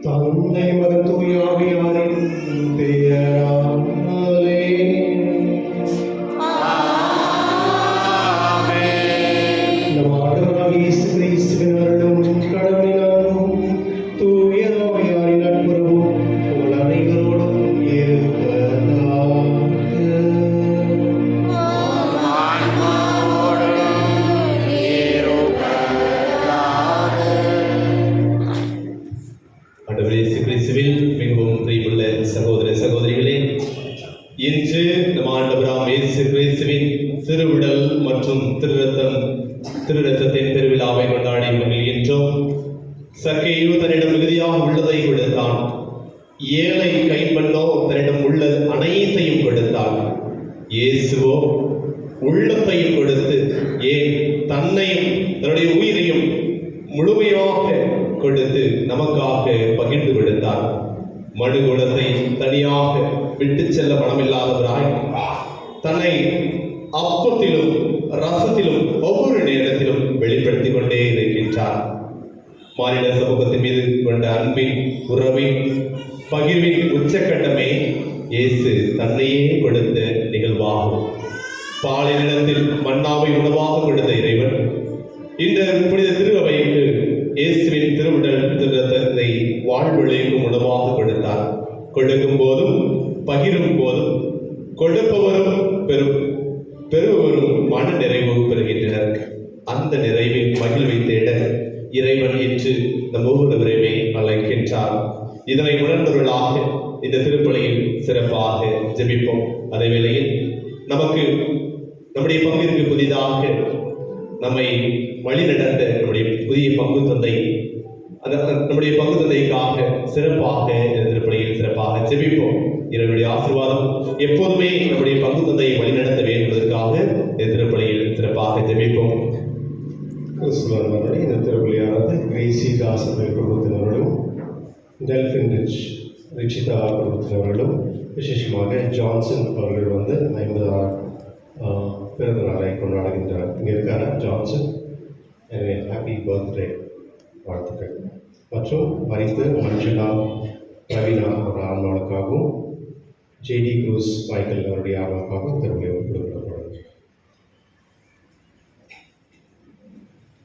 தந்தை மகன் தூய ஆவியாரின் பெயராலே நம் ஆண்டவராகிய இயேசு கிறிஸ்துவின் அருளும் கடவுளினாலும் தூய ஆவியாரின் நட்புறவும் உங்கள் அனைவரோடும் மிகவும் பிரியமுள்ள சகோதர சகோதரிகளே, இன்று நம் ஆண்டவராம் இயேசு கிறிஸ்துவின் திருவிடல் மற்றும் திருரத்தத்தின் பெருவிழாவை கொண்டாடி மகிழ்கின்றோம். சக்கேயு தன்னிடம் மிகுதியாக உள்ளதை கொடுத்தான். ஏழை கைம்பெண்ணோ தன்னிடம் உள்ள அனைத்தையும் கொடுத்தாள். இயேசுவோ உள்ளத்தையும் கொடுத்து தன்னையும் தன்னுடைய உயிரையும் முழுமையாக கொடுத்து நமக்காக பகிர்ந்து விடுத்தார். மனுகுலத்தை தனியாக விட்டு செல்ல மனமில்லாதவராய் தன்னை அப்பத்திலும் ரசத்திலும் ஒவ்வொரு நேரத்திலும் வெளிப்படுத்திக் கொண்டே இருக்கின்றார். மானிட சமூகத்தின் மீது கொண்ட அன்பின் உறவின் பகிர்வின் உச்சக்கட்டமே இயேசு தன்னையே கொடுத்த நிகழ்வாகும். பாலினிடத்தில் மன்னாவை உணவாக கொடுத்த இறைவன் இந்த புனித திருவைக்கு இயேசுவின் திருவிடல் திருரத்தத்தை வாழ்வழிக்கும் உணவாக கொடுத்தார். கொடுக்கும் போதும் பகிரும் போதும் கொடுப்பவரும் பெறுபவரும் மன நிறைவு பெறுகின்றனர். அந்த நிறைவில் மகிழ்வை தேட இறைவன் என்று நம் ஒவ்வொருவரையுமே அழைக்கின்றார். இதனை உணர்ந்தவர்களாக இந்த திருப்பலியில் சிறப்பாக ஜெபிப்போம். அதே வேளையில் நம்முடைய பங்கிற்கு புதிதாக நம்மை வழிநடத்த நம்முடைய புதிய பங்கு தந்தை நம்முடைய பங்கு தந்தைக்காக சிறப்பாக இந்த திருப்பலியில் சிறப்பாக ஜெபிப்போம். இறைவனுடைய ஆசீர்வாதம் எப்போதுமே நம்முடைய பங்கு தந்தையை வழிநடத்த வேண்டும் என்பதற்காக இந்த திருப்பலியில் சிறப்பாக ஜெபிப்போம். கிறிஸ்துவனுடைய இந்த திருப்பலியானது கிரேசி தாசர்கள் குடும்பத்தினர்களும் டெல்பின் ரிச்சிதா குடும்பத்தினர்களும் விசேஷமாக ஜான்சன் அவர்கள் 50ஆம் பிறந்த நாளை கொண்டாடுகின்றனர். இங்கே இருக்கார ஜான்சன், எனவே ஹாப்பி பர்த்டே வாழ்த்துக்கள். மற்றும் மரித்து மஞ்சுளா ரவீனா அவரோட ஆன்மாவுக்காகவும் ஜேடி க்ரூஸ் மைக்கேல் அவருடைய ஆன்மாவுக்காகவும் திருமணம் கொடுக்கப்படும்.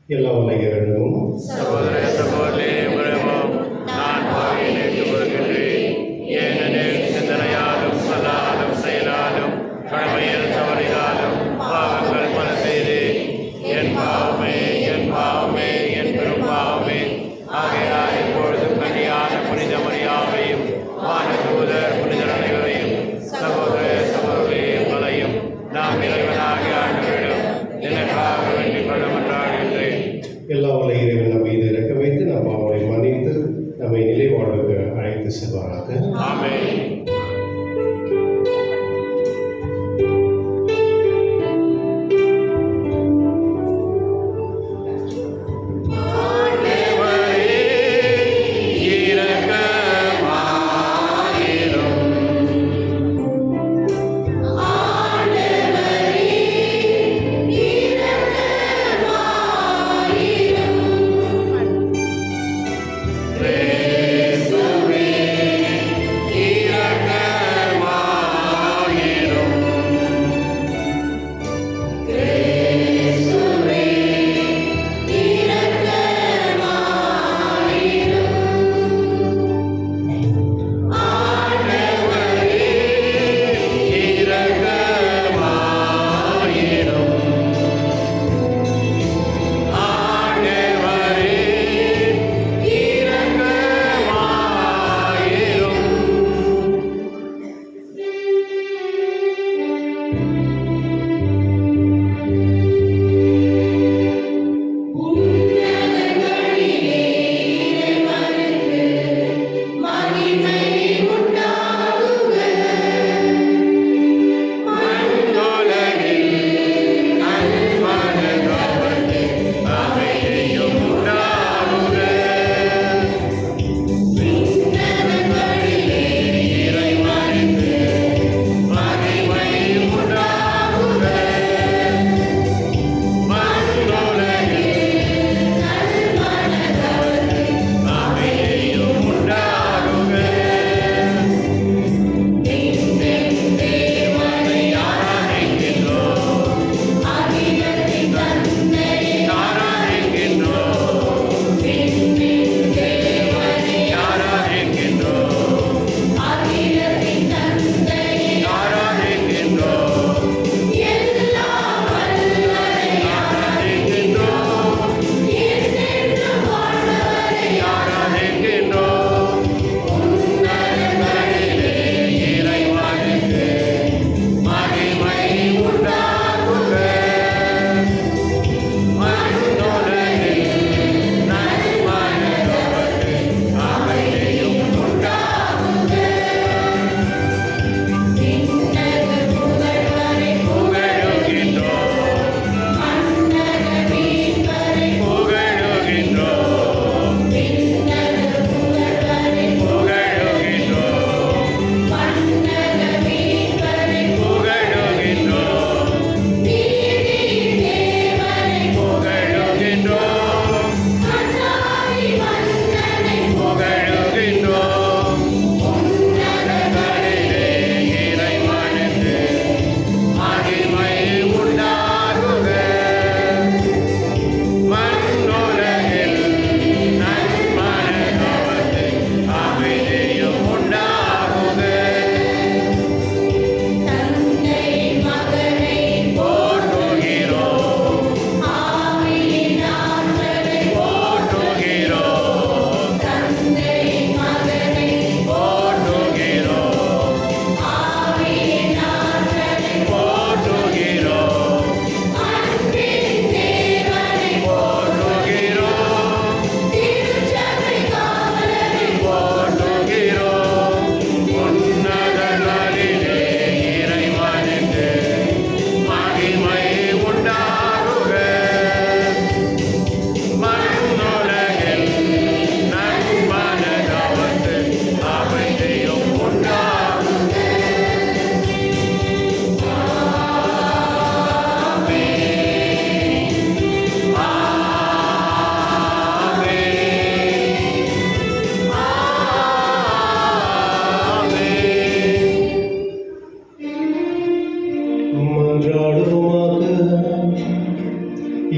எல்லா உலக வேண்டுமோ சிந்தனையாலும் சொல்லாலும் செயலாலும் கடமையில் தவறினாலும் பாவங்கள் பல செய்து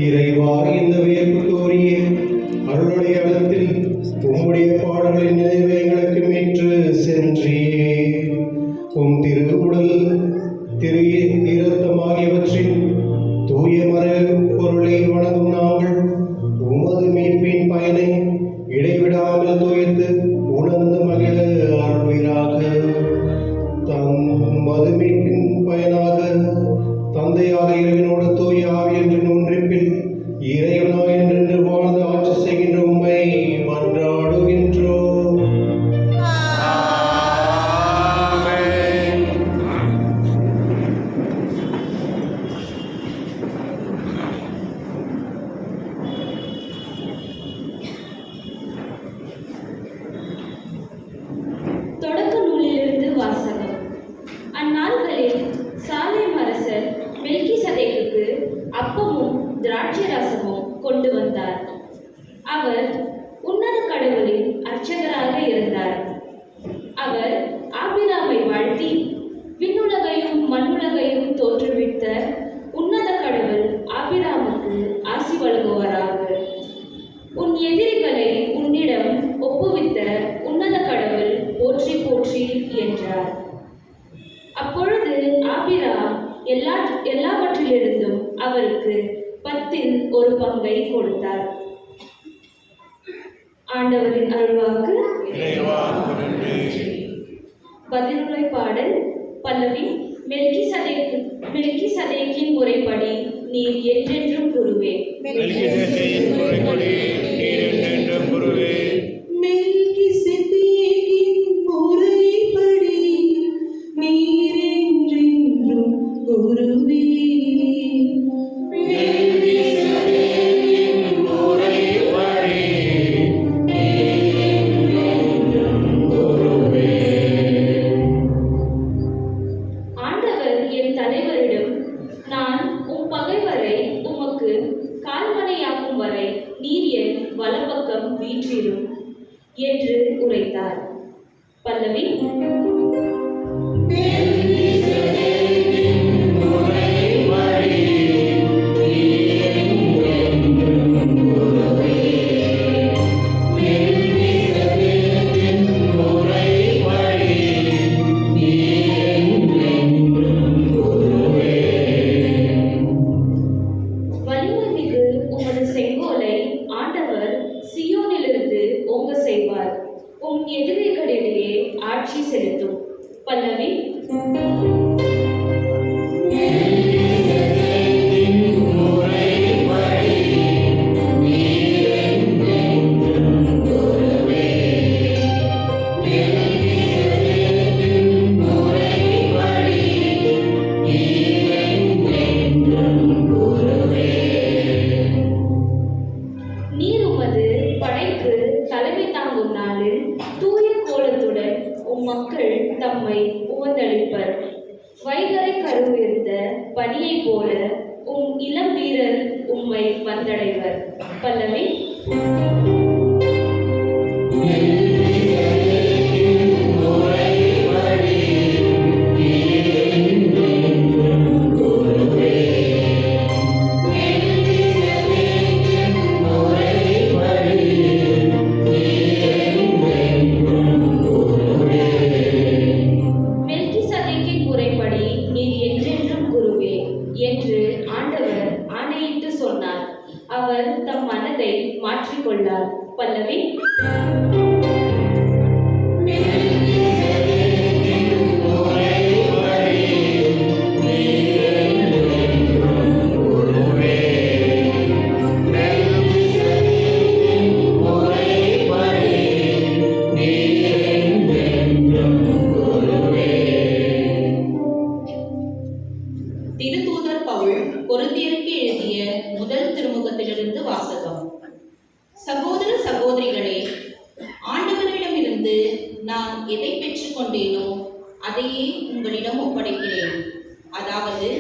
இறைவா, இந்த வியப்பு தோறிய அருளுடைய இடத்தில் உம்முடைய பாடல்களின் நினைவை எங்களுக்கு மீட்டு சென்றியே. உம் திரு உடல் திரு இரத்தம் ஆகியவற்றின் தூய மறை பொருளை வணங்கும் நாங்கள் உமது மீட்பின் பயனை இடைவிடாமல் தோய்த்து உணர்ந்து மகிழ அருள்வீராக. மது மீட்பின் பயனாக தந்தையாக இறைவனோடு தூய ஆவி என்ற ஒன்றிப்பில் இறைவனா என்று வாழ்ந்து ஆட்சி செய்கின்ற உம்மை மன்றாடுகின்றோம். தொடக்க நூலிலிருந்து வாசகம். அந்நாள்களில் சாலேம் அரசர் மெல்கிசதேக்குக்கு அப்பமும் திராட்சை ரசமும் கொண்டு வந்தார். அவர் உன்னத கடவுளின் அர்ச்சகராக இருந்தார். அவர் ஆபிராமை வாழ்த்தி, விண்ணுலகையும் மண்ணுலகையும் தோற்றுவித்த உன்னத கடவுள் ஆபிராமுக்கு ஆசி வழங்குவாராக. உன் எதிரிகளை உன்னிடம் ஒப்புவித்த உன்னத கடவுள் போற்றி போற்றி என்றார். அப்பொழுது ஆபிராம் எல்லாவற்றிலிருந்தும் அவருக்கு 10இல் ஒரு பங்கை கொடுத்தார். ஆண்டவரின் அருள்வாக்கு. பதிலுரை பாடல். பல்லவி. மெல்கிசதேக்கின் முறைப்படி நீர் என்றென்றும் குருவே. என்று உரைத்தார். பல்லவி. எதிரிகளிடையே ஆட்சி செலுத்தும். பல்லவி. நீர் உமது படைக்கு தலைமை தாங்கும் நாளில் தூய கோலத்துடன் மக்கள் தம்மை உவந்தளிப்பர். வைகரை கருவிருந்த பனியைப் போல இளம் வீரர் உம்மை வந்தடைவர். பல்லவி. என்று ஆண்டவர் ஆணையிட்டு சொன்னார். அவர் தம் மனதை மாற்றிக்கொண்டார். பல்லவி. திருத்தூதர் பவுல் கொரிந்தியருக்கு எழுதிய முதல் திருமுகத்திலிருந்து வாசகம். சகோதர சகோதரிகளே, ஆண்டவரிடமிருந்து நான் எதை பெற்றுக்கொண்டேனோ அதையே உங்களிடம் ஒப்படைக்கிறேன். அதாவது,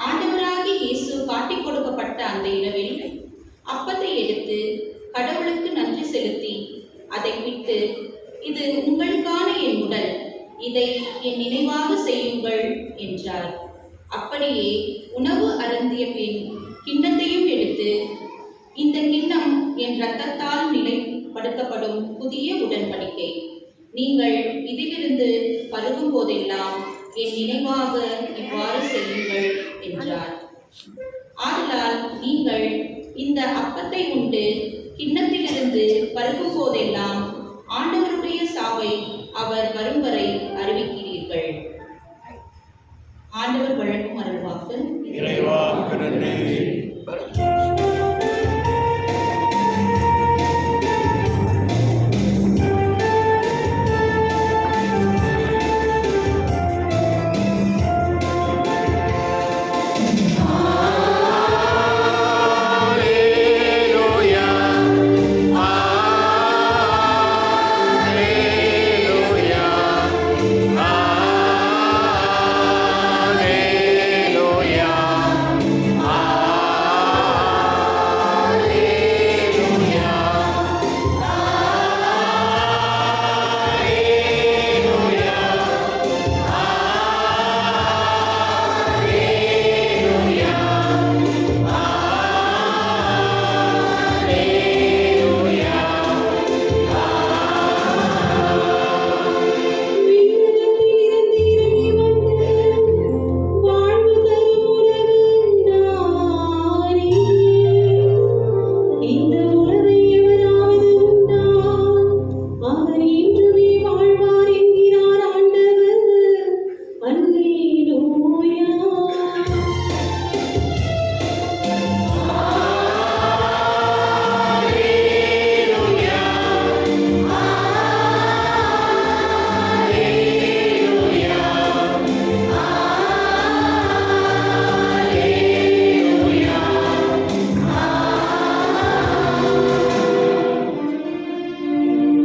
ஆண்டவராகிய இயேசு காட்டிக் கொடுக்கப்பட்ட அந்த இரவில் அப்பத்தை எடுத்து கடவுளுக்கு நன்றி செலுத்தி அதை விட்டு, இது உங்களுக்கான என் உடல், இதை என் நினைவாக செய்யுங்கள் என்றார். அப்படியே உணவு அருந்திய பின் கிண்ணத்தையும் எடுத்து இது இந்த கிண்ணம் என் இரத்தத்தால் நிலைப்படுத்தப்படும் புதிய உடன்படிக்கை. நீங்கள் இதிலிருந்து பருகும் போதெல்லாம் என் நினைவாக இவ்வாறு செய்யுங்கள் என்றார். ஆதலால் நீங்கள் இந்த அப்பத்தை உண்டு கிண்ணத்திலிருந்து பருகும் போதெல்லாம் ஆண்டவருடைய சாவை அவர் வரும் வரை அறிவிக்கிறீர்கள். ஆண்டவர் வழங்கும் அருள்வாக்கு. இறைவாக்கு நன்றி.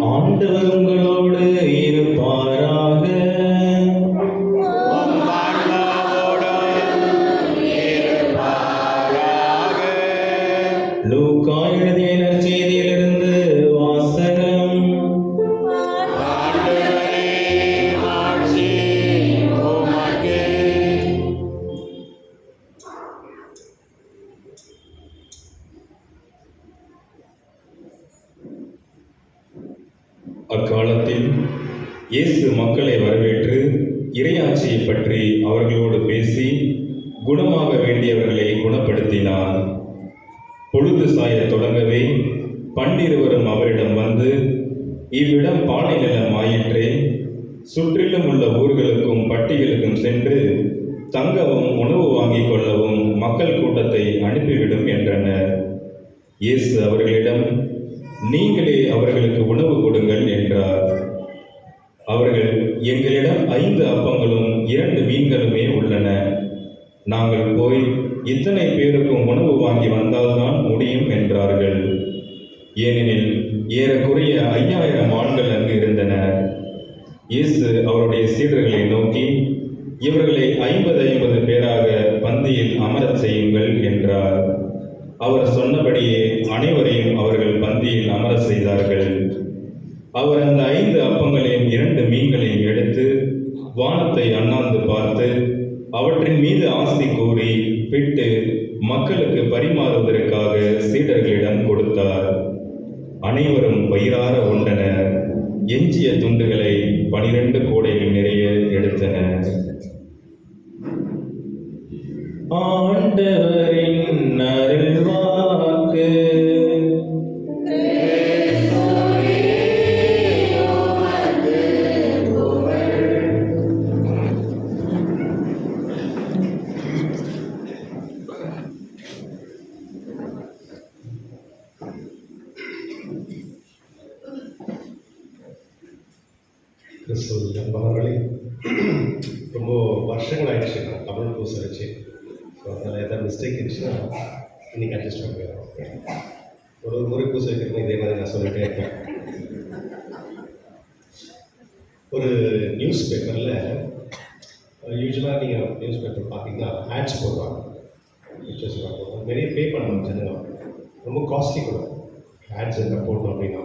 ஆண்டவர் உங்களோடு இருப்பாராக. லூக்கா எழுதிய நற்செய்தியிலிருந்து வாசகம். அக்காலத்தில் இயேசு மக்களை வரவேற்று இறையாட்சியை பற்றி அவர்களோடு பேசி குணமாக வேண்டியவர்களை குணப்படுத்தினார். பொழுது சாயத் தொடங்கவே பன்னிருவரும் அவரிடம் வந்து, இவ்விடம் பாலை நிலம் ஆயிற்றே, சுற்றிலும் உள்ள ஊர்களுக்கும் பட்டிகளுக்கும் சென்று தங்கவும் உணவு வாங்கிக் கொள்ளவும் மக்கள் கூட்டத்தை அனுப்பிவிடும் என்றனர். இயேசு அவர்களிடம், நீங்களே அவர்களுக்கு உணவு கொடுங்கள் என்றார். அவர்கள், எங்களிடம் 5 அப்பங்களும் 2 மீன்களுமே உள்ளன. நாங்கள் போய் இத்தனை பேருக்கும் உணவு வாங்கி வந்தால்தான் முடியும் என்றார்கள். ஏனெனில் ஏறக்குறைய 5000 ஆண்கள் அங்கு இருந்தனர். இயேசு அவருடைய சீடர்களை நோக்கி, இவர்களை 50 பேராக பந்தியில் அமரச் செய்யுங்கள் என்றார். அவர் சொன்னபடியே அனைவரையும் அவர்கள் பந்தியில் அமர செய்தார்கள். அவர் அந்த 5 அப்பங்களையும் 2 மீன்களையும் எடுத்து வானத்தை அண்ணாந்து பார்த்து அவற்றின் மீது ஆசி கூறி பிட்டு மக்களுக்கு பரிமாறுவதற்காக சீடர்களிடம் கொடுத்தார். அனைவரும் வயிறார உண்டனர். எஞ்சிய துண்டுகளை 12 கூடைகள் நிறைய எடுத்தனர். ஆண்டவரின் அருள்வாக்கு. கிறிஸ்துவின் அன்பானவர்களே, ரொம்ப வருஷங்கள் ஆயிடுச்சு நான் தமிழ் பூசை வச்சு. ஸோ அதில் எதாவது மிஸ்டேக் இருந்துச்சுன்னா இன்னைக்கு அட்ஜஸ்ட் பண்ணிடுறோம். ஒரு முறை பூசை வைக்கிறப்ப இதே மாதிரி நான் சொல்லிட்டே இருக்கேன். ஒரு நியூஸ் பேப்பரில் யூஸ்வலாக நீங்கள் நியூஸ் பேப்பர் பார்த்தீங்கன்னா ஆட்ஸ் போடுவாங்க. பிக்சர்ஸ் போடுவாங்க. நிறைய பே பண்ணணும் ஜனங்க, ரொம்ப காஸ்ட்லி கூட ஆட்ஸ் எல்லாம் போடணும் அப்படின்னா.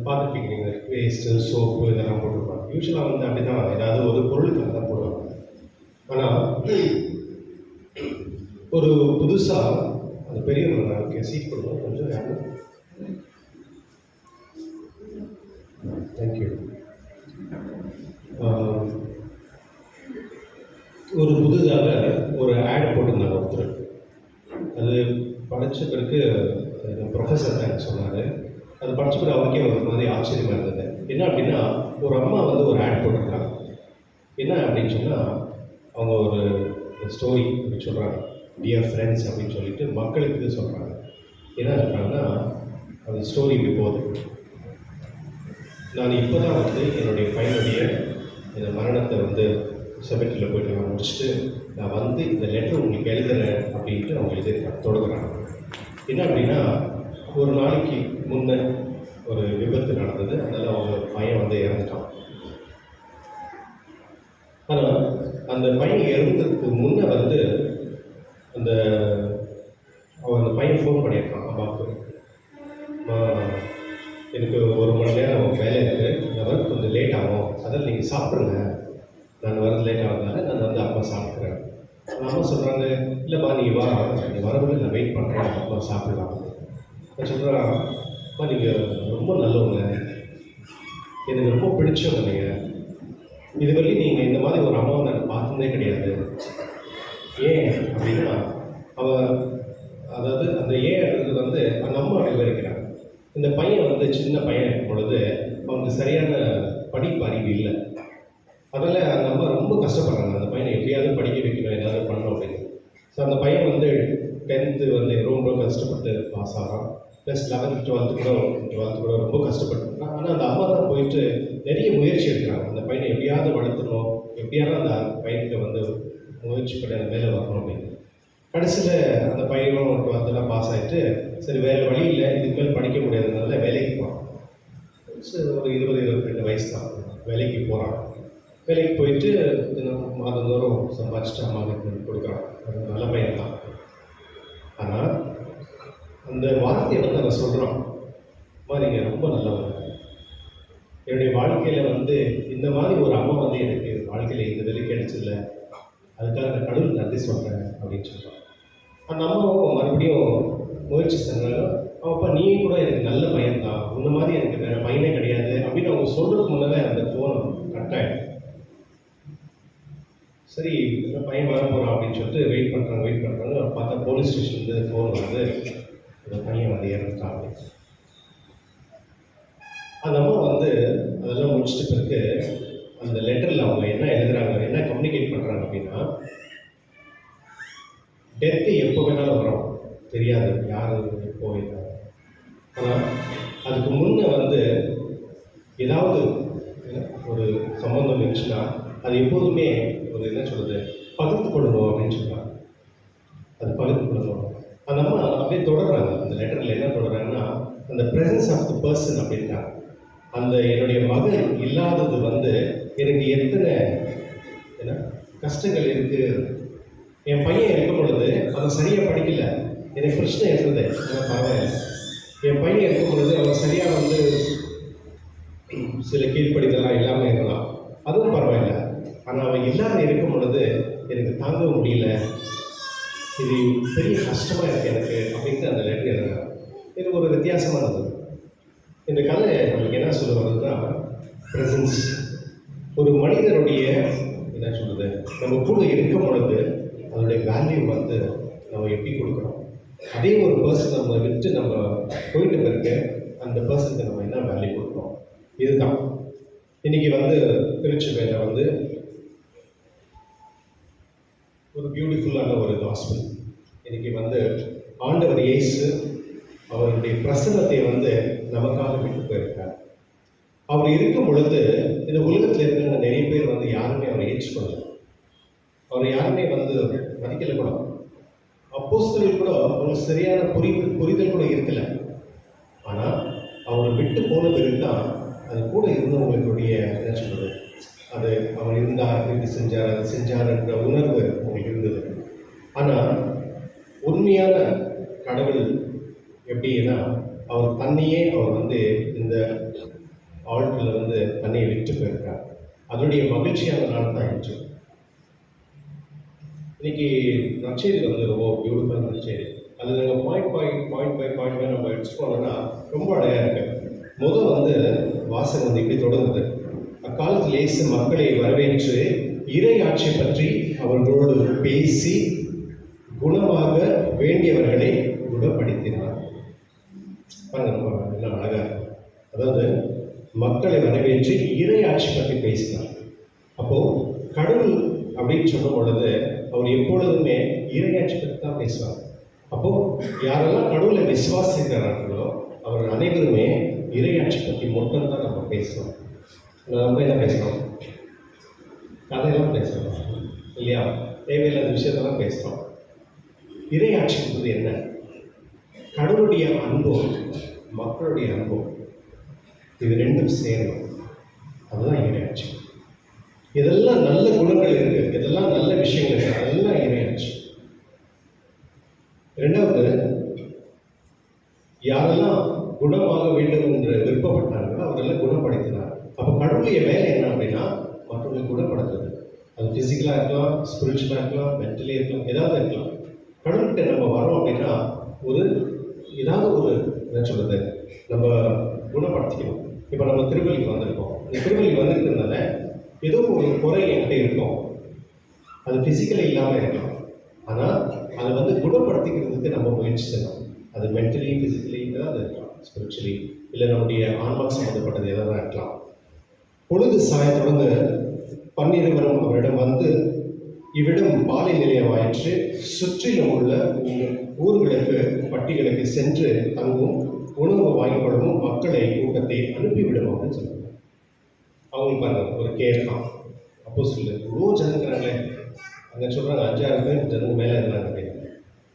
பார்த்துருப்பீங்க நீங்கள், பேஸ்ட்டு சோப்பு இதெல்லாம் போட்டுருப்பாங்க. யூஸ்வலாக வந்து அப்படி தான் ஏதாவது ஒரு பொருளுக்காக தான் போடுவாங்க. ஆனால் ஒரு புதுசாக அந்த பெரியவங்க ஓகே சீட் கொடுங்க கொஞ்சம் யாரும். தேங்க்யூ. ஒரு புதுதாக ஒரு ஆட் போட்டிருந்தாங்க ஒருத்தர். அது படித்த பிறகு ப்ரொஃபஸர் தான் எனக்கு சொன்னார். அது படித்த பிறகு அவருக்கே ஒரு மாதிரி ஆச்சரியமாக இருந்தது. என்ன அப்படின்னா, ஒரு அம்மா வந்து ஒரு ஆட் போட்டிருக்காங்க. என்ன அப்படின்னு சொன்னால், அவங்க ஒரு ஸ்டோரி அப்படின்னு சொல்கிறாங்க. டியர் ஃப்ரெண்ட்ஸ் அப்படின்னு சொல்லிட்டு மக்களுக்கு சொல்கிறாங்க. என்ன சொல்கிறாங்கன்னா, அந்த ஸ்டோரி இப்படி போகுது. நான் இப்போ தான் வந்து என்னுடைய பையனுடைய இந்த மரணத்தை வந்து செமெட்ரியில் போயிட்டு நான் முடிச்சுட்டு நான் வந்து இந்த லெட்டர் உங்களுக்கு எழுதுறேன் அப்படின்ட்டு அவங்க எழுதியிருக்காங்க, தொடங்குறாங்க. என்ன அப்படின்னா, ஒரு நாளைக்கு முன்ன ஒரு விபத்து நடந்தது. அதனால் அவங்க பையன் வந்து இறந்துட்டான். ஆனால் அந்த பையன் இறந்ததுக்கு முன்னே வந்து அந்த அந்த பையன் ஃபோன் பண்ணியிருக்கான் அம்மாவுக்கு. எனக்கு 1 மணி நேரம் வேலை இருக்குது, நான் வந்து கொஞ்சம் லேட் ஆகும், அதனால் நீங்கள் சாப்பிடுங்க, நான் வரது லேட் ஆகிறதுனால நான் வந்து அப்பா சாப்பிட்றேன். அம்மா சொல்கிறாங்க, இல்லைம்மா நீ வரவில்லை, நான் வெயிட் பண்ணுறேன், அப்பா சாப்பிடலாம். நான் சொல்கிறேன், அம்மா நீங்கள் ரொம்ப நல்லவங்க, எனக்கு ரொம்ப பிடிச்சவங்க நீங்கள். இதுவரையும் நீங்கள் இந்த மாதிரி ஒரு அம்மாவை நான் பார்த்ததே கிடையாது. ஏன் அப்படின்னா, அதாவது அந்த ஏன்றது வந்து அந்த அம்மா விவரிக்கிறாங்க. இந்த பையன் வந்து சின்ன பையன் இருக்கும் பொழுது அவனுக்கு சரியான படிப்பு அறிவு இல்லை. அதனால் அந்த அம்மா ரொம்ப கஷ்டப்படுறாங்க, அந்த பையனை எப்படியாவது படிக்க வைக்கணும், ஏதாவது பண்ணணும் அப்படின்னு. ஸோ அந்த பையன் வந்து 10th வந்து ரொம்ப கஷ்டப்பட்டு பாஸ் ஆகிறான். ப்ளஸ் 11th 12th கூட ரொம்ப கஷ்டப்பட்டுருக்கான். ஆனால் அந்த அம்மா தான் போயிட்டு நிறைய முயற்சி எடுக்கிறாங்க. அந்த பையனை எப்படியாவது வளர்த்துணும், எப்படியாவது அந்த பையனுக்கு வந்து முயற்சி பண்ணி அந்த மேலே வரணும் அப்படின்னு. கடைசியில் அந்த பையனும் 12th பாஸ் ஆகிட்டு, சரி வேறு வழி இல்லை, இதுக்கு மேல் படிக்க முடியாததுனால வேலைக்கு போகிறான். சரி ஒரு 20-22 வயசு தான், வேலைக்கு போகிறான். வேலைக்கு போயிட்டு மாதந்தோறும் சம்பாதிச்சுட்டு அம்மாவுக்கு கொடுக்குறான். அது நல்ல பையன் தான். ஆனால் அந்த வார்த்தையை வந்து அவன் சொல்கிறான், அம்மா நீங்கள் ரொம்ப நல்லவங்க, என்னுடைய வாழ்க்கையில் வந்து இந்த மாதிரி ஒரு அம்மா வந்து எனக்கு வாழ்க்கையில் இந்த வேலை கிடைச்சதில்ல, அதுக்காக நான் கடவுள் நன்றி சொல்கிறேன் அப்படின்னு சொல்கிறான். அந்த அம்மாவும் மறுபடியும் முயற்சி செஞ்சாங்க. அவப்பா நீ கூட எனக்கு நல்ல பையன் தான், உன்ன மாதிரி எனக்கு வேறு பையனே கிடையாது அப்படின்னு அவங்க சொல்கிறதுக்கு முன்னே அந்த ஃபோன் கட் ஆகிடும். சரி இந்த பையன் வர போகிறான் அப்படின்னு சொல்லிட்டு வெயிட் பண்ணுறாங்க. பார்த்தா போலீஸ் ஸ்டேஷன்லேருந்து ஃபோன் வந்து இந்த பையன் வந்து இறந்துட்டான் அப்படின்னு. அந்த அம்மா வந்து அதெல்லாம் முடிச்சிட்டு பிறகு அந்த லெட்டரில் அவங்க என்ன எழுதுகிறாங்க, என்ன கம்யூனிகேட் பண்ணுறாங்க அப்படின்னா, டெத்து எப்போ வேணாலும் வரும், தெரியாது யார் எப்போ இருக்காங்க. ஆனால் அதுக்கு முன்னே வந்து ஏதாவது ஒரு சம்பந்தம் இருந்துச்சுன்னா அது எப்போதுமே ஒரு என்ன சொல்கிறது பகிர்ந்து கொள்ளணும் அப்படின்னு சொல்கிறாங்க. அது பகிர்ந்து கொள்ளணும். அந்த அம்மா அப்படியே தொடர்றாங்க. அந்த லெட்டரில் என்ன தொடர்றாங்கன்னா, அந்த ப்ரெசன்ஸ் ஆஃப் த பர்சன் அப்படின்றாங்க. அந்த என்னுடைய மகன் இல்லாதது வந்து எனக்கு எத்தனை என்ன கஷ்டங்கள் இருக்குது. என் பையன் இருக்கும் பொழுது அவன் சரியாக படிக்கல, எனக்கு பிரச்சனை இருந்தது, ஆனால் பரவாயில்ல. என் பையன் இருக்கும் பொழுது அவன் சரியாக வந்து சில கீழ்ப்படிதெல்லாம் இல்லாமல் இருக்கலாம், அதுவும் பரவாயில்ல. ஆனால் அவன் இல்லாமல் இருக்கும் பொழுது எனக்கு தாங்க முடியல, இது பெரிய கஷ்டமாக இருக்குது எனக்கு அப்படின்ட்டு அந்த லெட்டர் எழுதுறாங்க. இது ஒரு வித்தியாசமாக இருந்தது. இந்த கதை நம்மளுக்கு என்ன சொல்ல வருதுன்னா, ப்ரெசன்ஸ். ஒரு மனிதனுடைய என்ன சொல்கிறது, நம்ம கூட இருக்கும் பொழுது அதனுடைய வேல்யூ வந்து நம்ம எப்படி கொடுக்குறோம். அதே ஒரு பர்சன் நம்ம விட்டு நம்ம போயிட்டு பிறகு அந்த பர்சனுக்கு நம்ம என்ன வேல்யூ கொடுக்குறோம், இதுதான் இன்றைக்கி வந்து திருச்சபையில் வந்து ஒரு பியூட்டிஃபுல்லான ஒரு காஸ்பல். இன்றைக்கி வந்து ஆண்டவர் இயேசு அவருடைய பிரசன்னத்தை வந்து நமக்காக விட்டு போயிருக்கார். அவர் இருக்கும் பொழுது இந்த உலகத்தில் இருக்கிற நிறைய பேர் வந்து யாருமே அவரை ஏற்றுக்கொள்ளல, அவர் யாருமே வந்து மதிக்கல கூட. அப்போஸ்தலர்கள் கூட அவங்களுக்கு சரியான புரிதல் கூட இருக்கல. ஆனால் அவர் விட்டு போன பிறகு தான் அது கூட இருந்தவங்களுடைய என்ன சொல்றது, அது அவர் இருந்தார், இது செஞ்சார், அது செஞ்சார் என்ற உணர்வு அவங்களுக்கு இருந்தது. ஆனால் உண்மையான கடவுள் எப்படின்னா, அவர் தன்னையே அவர் வந்து இந்த ஆழ்வில் வந்து தன்னையை விட்டு போயிருக்கார். அதனுடைய மகிழ்ச்சியான நாள் தான் ஆயிடுச்சு. இன்னைக்கு நற்செய்தி வந்து ரொம்ப பியூட்டிஃபுல்லான நற்செய்தி. அது பாயிண்ட் நம்ம எடுத்துட்டு போனோம்னா ரொம்ப அழகாக இருக்கு. முதல் வந்து வாசகம் வந்து இப்படி தொடங்குது. அக்காலத்தில் இயேசு மக்களை வரவேற்று இறை ஆட்சி பற்றி அவர்களோடு பேசி குணமாக வேண்டியவர்களை குணப்படுத்தினார். பாருங்க, ரொம்ப என்ன அழகா இருக்கு. அதாவது மக்களை வரவேற்று இறை ஆட்சி பற்றி பேசினார். அப்போ கடவுள் அப்படின்னு சொல்லும் பொழுது அவர் எப்பொழுதுமே இறையாட்சி பற்றி தான் பேசுவார். அப்போ யாரெல்லாம் கடவுளை விசுவாசிக்கிறார்களோ அவர் அனைவருமே இறையாட்சி பற்றி மட்டும்தான் நம்ம பேசுவோம். நம்ம என்ன பேசுகிறோம்? கதையெல்லாம் பேசுகிறோம் இல்லையா? தேவையில்லாத விஷயத்தெல்லாம் பேசுகிறோம். இறையாட்சி என்பது என்ன? கடவுளுடைய அன்பும் மக்களுடைய அன்பும் இது ரெண்டும் சேரணும். அதுதான் இறையாட்சி. இதெல்லாம் நல்ல குணங்கள் இருக்கு, இதெல்லாம் நல்ல விஷயங்கள் இருக்கு, அதெல்லாம் இறையாட்சி. இரண்டாவது, யாரெல்லாம் குணமாக வேண்டும் என்று விருப்பப்பட்டார்களோ அவரெல்லாம் குணப்படுத்தினார். அப்போ கடவுளுடைய வேலை என்ன அப்படின்னா மற்றவர்களை குணப்படுத்துறது. அது ஃபிசிக்கலாக இருக்கலாம், ஸ்பிரிச்சுவலாக இருக்கலாம், மென்டலி இருக்கலாம், ஏதாவது இருக்கலாம். கடவுள்கிட்ட நம்ம வரோம் அப்படின்னா ஏதாவது ஒரு என்ன சொல்றது, நம்ம குணப்படுத்திக்கணும். இப்போ நம்ம திருப்பலிக்கு வந்திருக்கோம். இந்த திருப்பலிக்கு வந்திருக்கிறதுனால ஏதோ ஒரு குறை என்கிட்ட இருக்கும். அது ஃபிசிக்கலி இல்லாமல் இருக்கலாம், ஆனால் அதை வந்து குணப்படுத்திக்கிறதுக்கு நம்ம முயற்சி செய்யணும். அது மென்டலி, ஃபிசிக்கலி ஏதாவது இருக்கலாம், ஸ்பிரிச்சுவலி, இல்லை நம்முடைய ஆன்மா சம்மந்தப்பட்டது எதாவது இருக்கலாம். பொழுது சாய தொடர்ந்து பன்னிருவரும் அவரிடம் வந்து இவ்விடம் பாலை நிலையமாயிற்று, சுற்றிலும் உள்ள ஊர்களுக்கு பட்டிகளுக்கு சென்று தங்கும், உணவு வாங்கிக்கொள்ளவும் மக்களை கூட்டத்தை அனுப்பிவிடும் அப்படின்னு சொல்லுவாங்க. அவங்களுக்கு பாருங்க ஒரு கேட்கான். அப்போ சொல்லு இவ்வளோ ஜனங்கிறாங்களே, அங்கே சொல்கிறாங்க 5000 பேர் ஜனங்க மேலே இருந்தாங்க அப்படின்னு.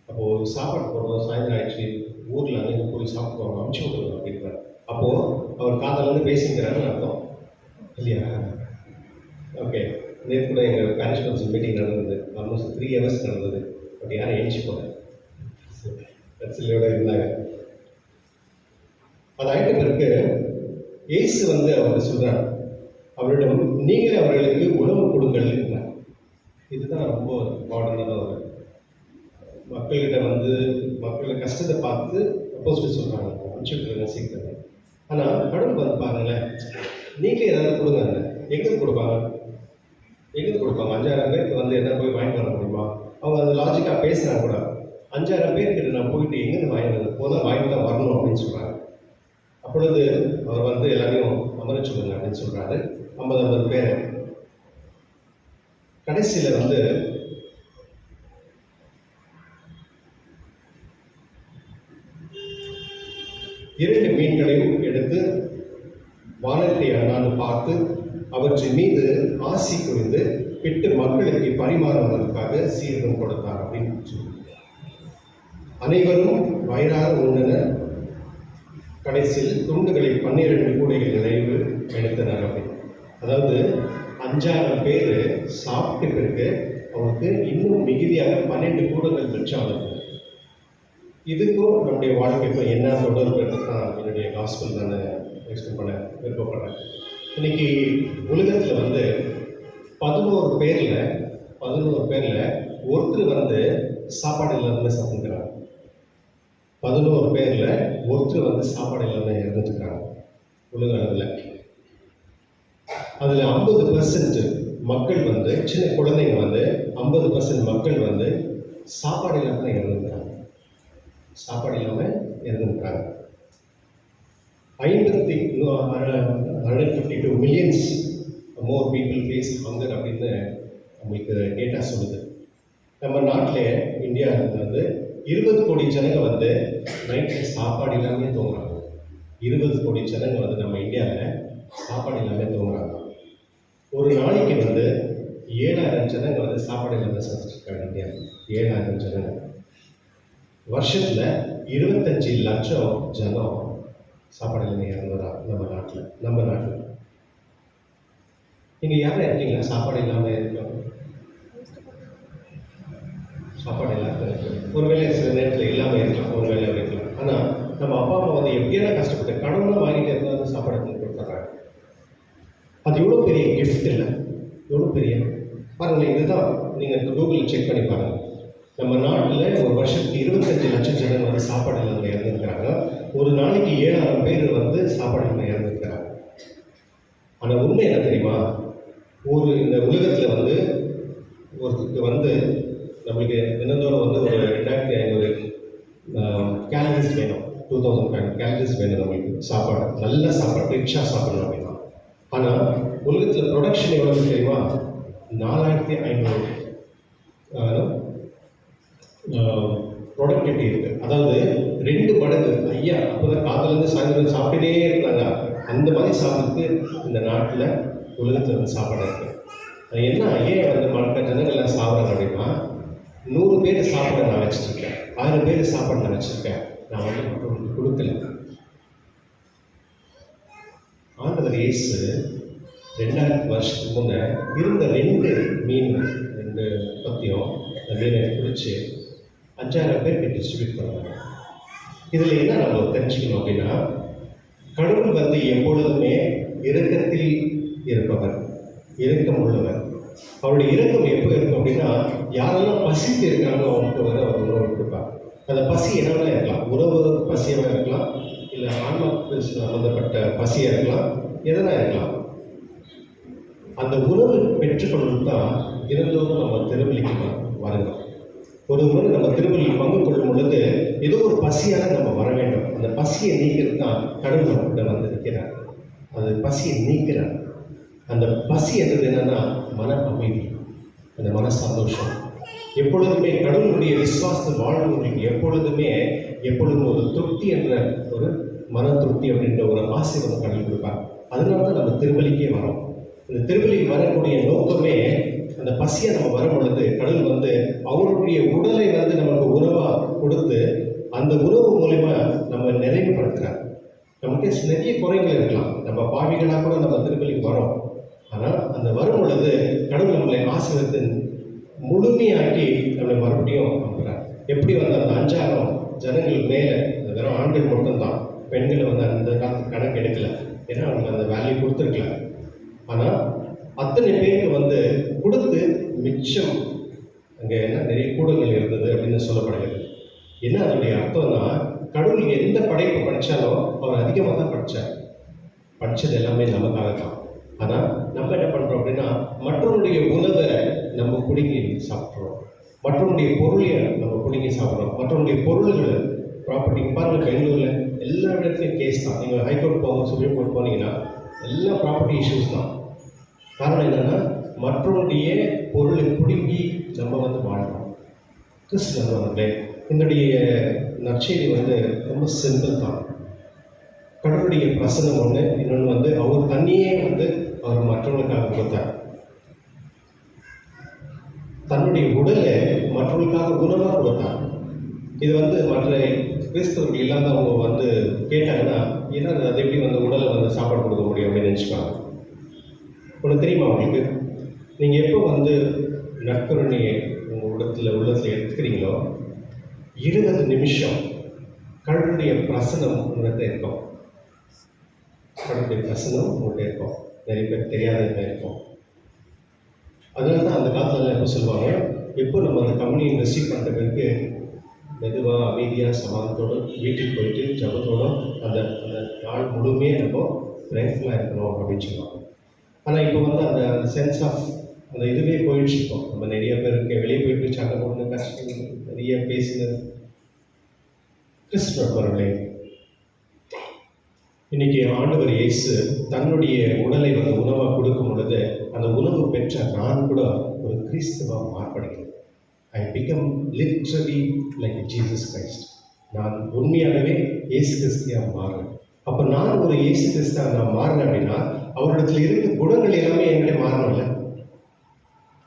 அப்போது சாப்பாடு போடுறோம், சாயந்தரம் ஆயிடுச்சு, ஊரில் அங்கே போய் சாப்பிடுவாங்க, அமுச்சு விடுவாங்க அப்படின்றார். அப்போது அவர் காதலேருந்து பேசிக்கிறாருன்னு அர்த்தம் இல்லையா? ஓகே, நேற்று கூட எங்கள் பேரிஷ் கவுன்சில் மீட்டிங் நடந்தது. ஆல்மோஸ்ட் 3 hours நடந்தது. பட் யாரும் எழுச்சி போனேன் கட்சியோட இருந்தாங்க. அது ஆயிட்ட பிறகு இயேசு வந்து அவர் சொல்கிறார், அவரிடம் நீங்களே அவர்களுக்கு உணவு கொடுங்கள் இருக்கிறார். இதுதான் ரொம்ப இம்பார்ட்டண்டான ஒரு மக்கள்கிட்ட வந்து மக்களை கஷ்டத்தை பார்த்து அப்போஸ்தலர் சொல்கிறாங்க, அனுப்பிச்சு விட்டுருங்க சீக்கிரம். ஆனால் கடவுள் வந்து பாருங்களேன், நீங்களே ஏதாவது கொடுங்க. எங்களுக்கு கொடுப்பாங்க 5000 பேருக்கு வந்து என்ன போய் வாங்கிட்டு வர முடியுமா? அவங்க அந்த லாஜிக்காக பேசுகிறாங்க கூட. 5000 பேருக்கு நான் போயிட்டு எங்கேருந்து வாங்கிட்டு போதும் வாங்கிட்டு தான் வரணும் அப்படின்னு சொல்கிறாங்க. அப்பொழுது அவர் வந்து எல்லாரையும் அமர சொல்லுங்க அப்படின்னு சொல்கிறாரு. 50 பேர். கடைசியில் வந்து இரண்டு மீன்களையும் எடுத்து வானத்தை அண்ணாந்து பார்த்து அவற்றின் மீது ஆசி குறிந்து பிட்டு மக்களுக்கு பரிமாறுவதற்காக சீரகம் கொடுத்தார் அப்படின்னு சொல்லி அனைவரும் வயிறார உண்டன. கடைசியில் துண்டுகளை 12 கூடைகள் நிறைவு எடுத்தனர் அப்படின்னு. அதாவது 5000 பேர் சாப்பிட்டு பிறகு அவங்களுக்கு இன்னும் மிகுதியாக 12 கூடைகள் மிச்சானது. இதுக்கும் நம்முடைய வாழ்க்கைக்கும் என்ன தொடர்பு தான் என்னுடைய காஸ்பல் நான் எக்ஸ்பிளைன் பண்ண விருப்பப்படுறேன். இன்னைக்கு உலகத்தில் வந்து 11 பேரில் ஒருத்தர் வந்து சாப்பாடு இல்லாமல் சாப்பிட்டுக்கிறாங்க. 11 பேரில் ஒருத்தர் வந்து சாப்பாடு இல்லாமல் இறந்துட்டுருக்காங்க உலக அளவில். அதில் 50% மக்கள் வந்து சின்ன குழந்தைங்க வந்து 50% மக்கள் வந்து சாப்பாடு இல்லாமல் இறந்துருக்காங்க. 152 millions more people face hunger அப்படின்னு நம்மளுக்கு டேட்டா சொல்லுது. நம்ம நாட்டில் இந்தியாவில் வந்து 20 கோடி ஜனங்க வந்து நைட்டில் சாப்பாடு இல்லாமல் தூங்குறாங்க. 20 கோடி ஜனங்க வந்து நம்ம இந்தியாவில் சாப்பாடு இல்லாமல் தூங்குறாங்க. ஒரு நாளைக்கு வந்து 7000 ஜனங்க வந்து சாப்பாடு இல்லாமல் செஞ்சுருக்காங்க இந்தியாவில். 7000 ஜனங்க. வருஷத்தில் 25 லட்சம் ஜனம் சாப்பாடு இல்லாமல் இறந்துறாங்க நம்ம நாட்டில். நீங்கள் யாரும் இருக்கீங்களா சாப்பாடு இல்லாமல் இருக்கோம்? சாப்பாடு இல்லாமல் இருக்கு. ஒருவேளை சில நேரத்தில் இல்லாமல் இருக்கலாம், ஒரு வேலை இருக்கலாம். ஆனால் நம்ம அப்பா அம்மா வந்து எப்படியெல்லாம் கஷ்டப்பட்டு கடவுளாக வாங்கிட்டு இருந்தாலும் சாப்பாடு கொடுத்துட்றாங்க. அது எவ்வளோ பெரிய கிஃப்ட் இல்லை? எவ்வளோ பெரிய பாருங்களேன். இதுதான் நீங்கள் கூகுளில் செக் பண்ணி பாருங்கள். நம்ம நாட்டில் ஒரு வருஷத்துக்கு 25 லட்சம் ஜனங்கள் வந்து சாப்பாடு இல்லாமல் இறந்துருக்கிறாங்க. ஒரு நாளைக்கு 7000 பேர் வந்து சாப்பாடு இல்லாமல் இறந்துருக்கிறாங்க. ஆனால் உண்மை என்ன தெரியுமா? இந்த உலகத்தில் வந்து ஒருத்தருக்கு வந்து நம்மளுக்கு தினந்தோறும் வந்து ஒரு 2500 கேலரிஸ் வேணும், 2500 கேலரிஸ் வேணும் நம்மளுக்கு சாப்பாடு, நல்ல சாப்பாடு, ரிச்சாக சாப்பிடணும் அப்படின்னா. ஆனால் உலகத்தில் ப்ரொடக்ஷன் எவ்வளோ தெரியுமா? 4500 ப்ரொடக்டிவிட்டி இருக்குது. அதாவது 2 மடங்கு. ஐயா அப்போ தான் காலையிலேருந்து சாயந்தரம் சாப்பிட்டுட்டே இருக்கிறாங்க. அந்த மாதிரி சாப்பிட்டு இந்த நாட்டில் உலகத்தில் வந்து சாப்பாடு இருக்குது. என்ன ஏன் வந்து மற்ற ஜனங்கள்லாம் சாப்பிட்றாங்க அப்படின்னா, 100 பேர் சாப்பாடை நான் வச்சுருக்கேன், 1000 பேர் சாப்பாடு நான் வச்சுருக்கேன், நான் வந்து மற்றவங்களுக்கு கொடுக்கல. ஆண்டவர் இயேசு 2000 வருஷத்துக்கு முன்னே இருந்த 2 மீன் 2 பத்தியும் அந்த மீனை பிடிச்சி 5000 பேருக்கு டிஸ்ட்ரிபியூட் பண்ணுவாங்க. இதில் என்ன நம்ம தெரிஞ்சுக்கணும் அப்படின்னா, கடவுள் வந்து எப்பொழுதுமே இரக்கத்தில் இருப்பவர், இரக்கம் உள்ளவர். அவருடைய இரக்கம் எப்போ இருக்கும் அப்படின்னா, யாரெல்லாம் பசித்து இருக்காங்களோ அவங்களுக்கு வர அவர் உணவு கொடுப்பார். அந்த பசி என்னென்ன இருக்கலாம், உணவு பசியாக இருக்கலாம், இல்லை ஆன்மாவுக்கு சம்மந்தப்பட்ட பசியாக இருக்கலாம், எதனா இருக்கலாம். அந்த உணவு பெற்றுக்கொண்டு தான் தினந்தோறும் நம்ம திருவள்ளிக்கு வரணும். ஒரு முறை நம்ம திருவள்ளியில் பங்கு கொள்ளும் பொழுது ஏதோ ஒரு பசியாக நம்ம வர வேண்டும். அந்த பசியை நீக்கிறது தான் கடவுள் நம்மகிட்ட வந்து இருக்கிறார். அது பசியை நீக்கிறார். அந்த பசி என்றது என்னன்னா மன அமைதி, அந்த மன சந்தோஷம். எப்பொழுதுமே கடவுளுடைய விசுவாசத்தில் வாழ்வதற்கு எப்பொழுதும் ஒரு திருப்தி என்ற ஒரு மன திருப்தி அப்படின்ற ஒரு ஆசீர்வாதம் கடவுள் கொடுப்பார். அதனால தான் நம்ம திருவள்ளிக்கே வரோம். இந்த திருவள்ளிக்கு வரக்கூடிய நோக்கமே, அந்த பசியை நம்ம வரும் பொழுது கடவுள் வந்து அவருடைய உடலை வந்து நமக்கு உணவாக கொடுத்து அந்த உணவு மூலமா நம்ம நிறைவுபடுத்துகிறார். நமக்கு நிறைய குறைகள் இருக்கலாம், நம்ம பாவிகளாக கூட நம்ம திருப்பலிக்கு வரோம். ஆனால் அந்த வரும் பொழுது கடவுள் நம்மளை ஆசீர்வதித்து முழுமையாக்கி நம்மளை மறுபடியும் அனுப்புகிறார். எப்படி வந்து அந்த 5000 ஜனங்கள் மேலே, வெறும் ஆண்கள் மட்டும்தான், பெண்களை வந்து அந்த காலத்து கணக்கு எடுக்கல, ஏன்னா அவங்க அந்த வேல்யூ கொடுத்துருக்கல. ஆனால் அத்தனை பேருக்கு வந்து கொடுத்து மிச்சம் அங்கே என்ன நிறைய கூடங்கள் இருந்தது அப்படின்னு சொல்லப்படுகிறது. என்ன அதனுடைய அர்த்தம்னா, கடவுள் எந்த படைப்பு படித்தாலும் அவர் அதிகமாக தான் படித்தது எல்லாமே நமக்காக தான். ஆனால் நம்ம என்ன பண்ணுறோம் அப்படின்னா, மற்றவருடைய உணவை நம்ம பிடுங்கி சாப்பிட்றோம், மற்றவருடைய பொருளையை நம்ம பிடுங்கி சாப்பிட்றோம், மற்றவருடைய பொருள்களை ப்ராப்பர்ட்டி. பாருங்கள், பெங்களூரில் எல்லா இடத்துலையும் கேஸ் தான். நீங்கள் ஹைகோர்ட் போங்க, சுப்ரீம் கோர்ட் போனீங்கன்னா எல்லா ப்ராப்பர்ட்டி இஷ்யூஸ் தான். காரணம் என்னென்னா, மற்றவருடைய பொருளை பிடுங்கி நம்ம வந்து வாழ்கிறோம். கிறிஸ்துவர்களே, என்னுடைய நற்செய்தி வந்து ரொம்ப சிம்பிள் தான். கடவுளுடைய பிரசனம் ஒன்று, இன்னொன்று வந்து அவர் தண்ணியே வந்து அவர் மற்றவர்களுக்காக கொடுத்தார். தன்னுடைய உடலை மற்றவர்களுக்காக உணவாக கொடுத்தார். இது வந்து மற்ற கிறிஸ்தவர்கள் இல்லாதவங்க வந்து கேட்டாங்கன்னா, ஏன்னா அது எப்படி வந்து உடலை வந்து சாப்பாடு கொடுக்க முடியும் அப்படின்னு நினச்சிப்பாங்க. ஒன்று தெரியுமா உங்களுக்கு? நீங்கள் எப்போ வந்து நற்கருணையை உங்கள் உள்ளத்தில் எடுத்துக்கிறீங்களோ, 20 நிமிஷம் கடவுளுடைய பிரசனம் உங்கள்கிட்ட இருக்கும். கடவுளுடைய பிரசனம் உங்கள்கிட்ட இருக்கும். நிறைய பேர் தெரியாதவங்க இருக்கும். அதனால தான் அந்த காலத்தில் எப்போ சொல்லுவாங்க, எப்போ நம்ம அந்த கம்யூனியன் ரிசீவ் பண்ணுற பிறகு மெதுவாக அமைதியாக சமாதானத்தோடு வீட்டுக்கு போயிட்டு ஜபத்தோடு அந்த அந்த நாள் முழுமையே நம்ம பிரேயர்ஃபுல்லாக இருக்கணும் அப்படின்னு சொல்லுவாங்க. ஆனால் இப்போ வந்து அந்த சென்ஸ் ஆஃப் அந்த இதுவே போயிடுச்சுப்போம். நம்ம நிறைய பேருக்கு வெளியே போயிட்டு சண்டை போட்டு கஷ்டம் நிறைய பேசினது. கிறிஸ்துவர்களே, இன்னைக்கு ஆண்டவர் இயேசு தன்னுடைய உடலை வந்து உணவாக கொடுக்கும் பொழுது, அந்த உணவு பெற்ற நான் கூட ஒரு கிறிஸ்துவாக மாறுபடுகிறேன். I become literally like Jesus Christ. நான் உண்மையாகவே இயேசு கிறிஸ்தியாக மாறுறேன். அப்போ நான் ஒரு இயேசு கிறிஸ்துவாக நான் மாறினேன் அப்படின்னா, அவரிடத்துல இருக்க குணங்கள் எல்லாமே என்கிட்ட மாறணும்ல,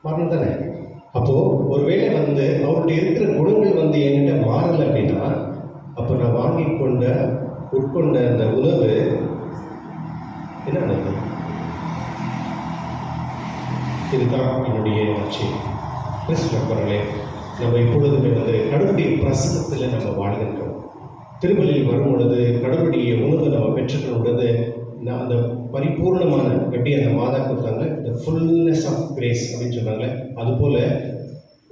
மாறணும் தானே? அப்போது ஒருவேளை வந்து அவருடைய இருக்கிற குணங்கள் வந்து என்கிட்ட மாறலை அப்படின்னா, அப்போ நான் உட்கொண்ட அந்த உணவு என்ன நடந்தது? இதுதான் என்னுடைய நற்செய்தி. கிறிஸ்துவர்களே, நம்ம இப்பொழுதுமே வந்து கடவுளுடைய பிரசனத்தில் நம்ம வாழ்கின்றோம். திருப்பலியில் வரும் பொழுது கடவுளுடைய உணவை நம்ம பெற்றுக்கொள்ளும் பொழுது அந்த பரிபூர்ணமான, எப்படி அந்த மாதா கொடுத்தாங்க, த ஃபுல்னஸ் ஆஃப் கிரேஸ் அப்படின்னு சொன்னாங்க, அதுபோல்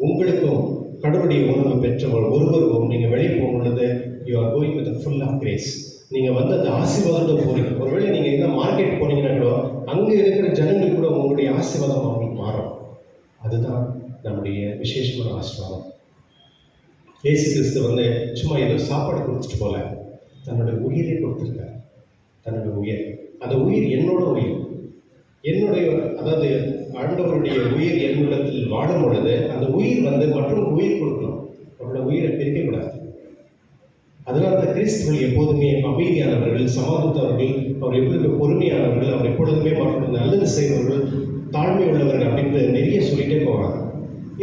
உங்களுக்கும் கடவுளுடைய உணவு பெற்றவர் ஒருவருக்கும் நீங்கள் வெளியே போகும் பொழுது you are going with full of grace. நீங்கள் வந்து அந்த ஆசீர்வாதத்தை போகிறீங்க. ஒருவேளை நீங்கள் என்ன மார்க்கெட் போனீங்கன்னா கூட அங்கே இருக்கிற ஜனங்கள் கூட உங்களுடைய ஆசீர்வாதம் அவங்களுக்கு மாறும். அதுதான் நம்முடைய விசேஷமான ஆசீர்வாதம். இயேசு கிறிஸ்து வந்து சும்மா ஏதோ சாப்பாடு கொடுத்துட்டு போல, தன்னுடைய உயிரை கொடுத்துருக்கார். தன்னுடைய உயிர், அந்த உயிர் என்னோட உயிர், என்னுடைய, அதாவது ஆண்டவருடைய உயிர் என்னிடத்தில் வாழும் பொழுது அந்த உயிர் வந்து மற்றொரு உயிர் கொடுக்கணும். அவரோட உயிரை பிரிக்கக்கூடாது. அதனால தான் கிறிஸ்துவர்கள் எப்போதுமே அமைதியானவர்கள், சமாதானத்தவர்கள், அவர் எப்பொழுதுமே பொறுமையானவர்கள், அவர் எப்பொழுதுமே மற்றொரு நல்லது செய்பவர்கள், தாழ்மை உள்ளவர்கள் அப்படின்னு நிறைய சொல்லிட்டே போவாங்க.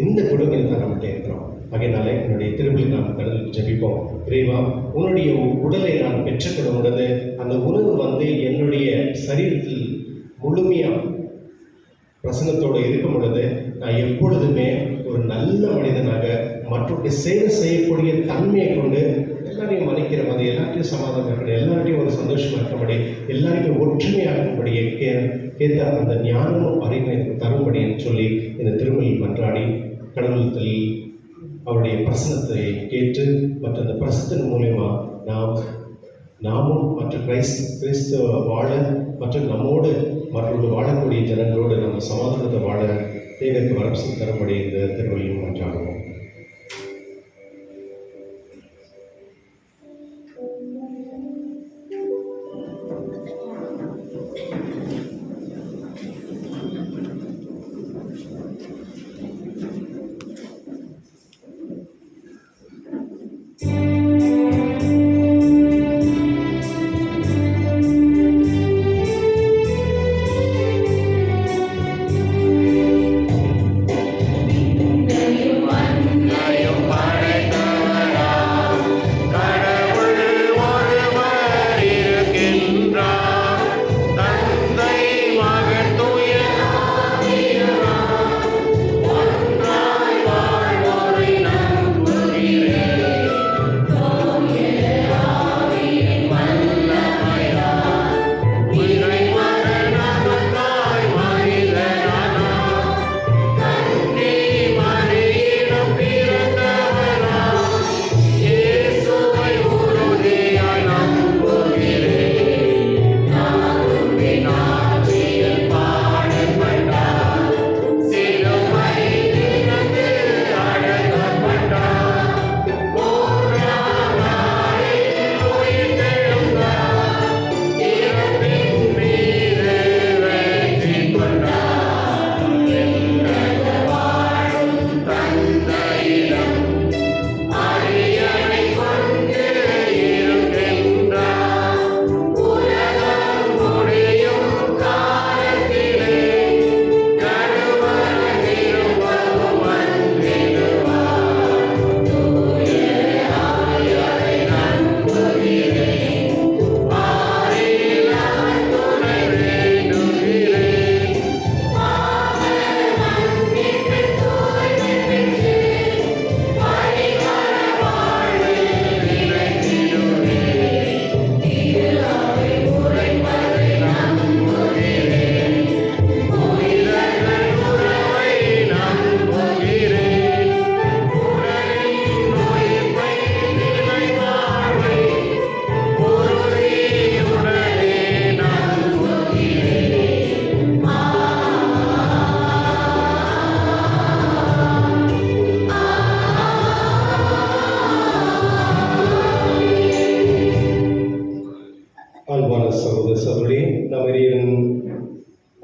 இந்த குணங்கள் தான் நம்மகிட்ட இருக்கிறோம். ஆகையினால என்னுடைய திருப்பலி நாம் கடலுக்கு ஜெபிப்போம். இறைவா, உன்னுடைய உடலை நான் பெற்றுக்கொள்ளும் பொழுது அந்த உணவு வந்து என்னுடைய சரீரத்தில் முழுமையாக பிரசன்னத்தோடு இருக்கும் பொழுது நான் எப்பொழுதுமே ஒரு நல்ல மனிதனாக மற்றொரு சேவை செய்யக்கூடிய தன்மையை கொண்டு எல்லாரையும் மதிக்கிற மாதிரி, எல்லாத்தையும் சமாதானம் இருக்கணும், எல்லார்ட்டையும் ஒரு சந்தோஷமாக இருக்கும்படி, எல்லாரையும் ஒற்றுமையாக இருக்கும்படியே கேட்ட அந்த ஞானமும் அறிவை தரும்படி என்று சொல்லி இந்த திருமணியில் மன்றாடி கடவுளத்தில் அவருடைய பிரசனத்தை கேட்டு மற்ற அந்த பிரசனத்தின் மூலயமா நாமும் மற்ற கிறிஸ்தவ வாழ மற்றும் நம்மோடு மற்றொரு வாழக்கூடிய ஜனங்களோடு நம்ம சமாதானத்தை வாழ தேவருக்கு வரப்பு தரும்படி இந்த திருவள்ளியும் மன்றாடுவோம்.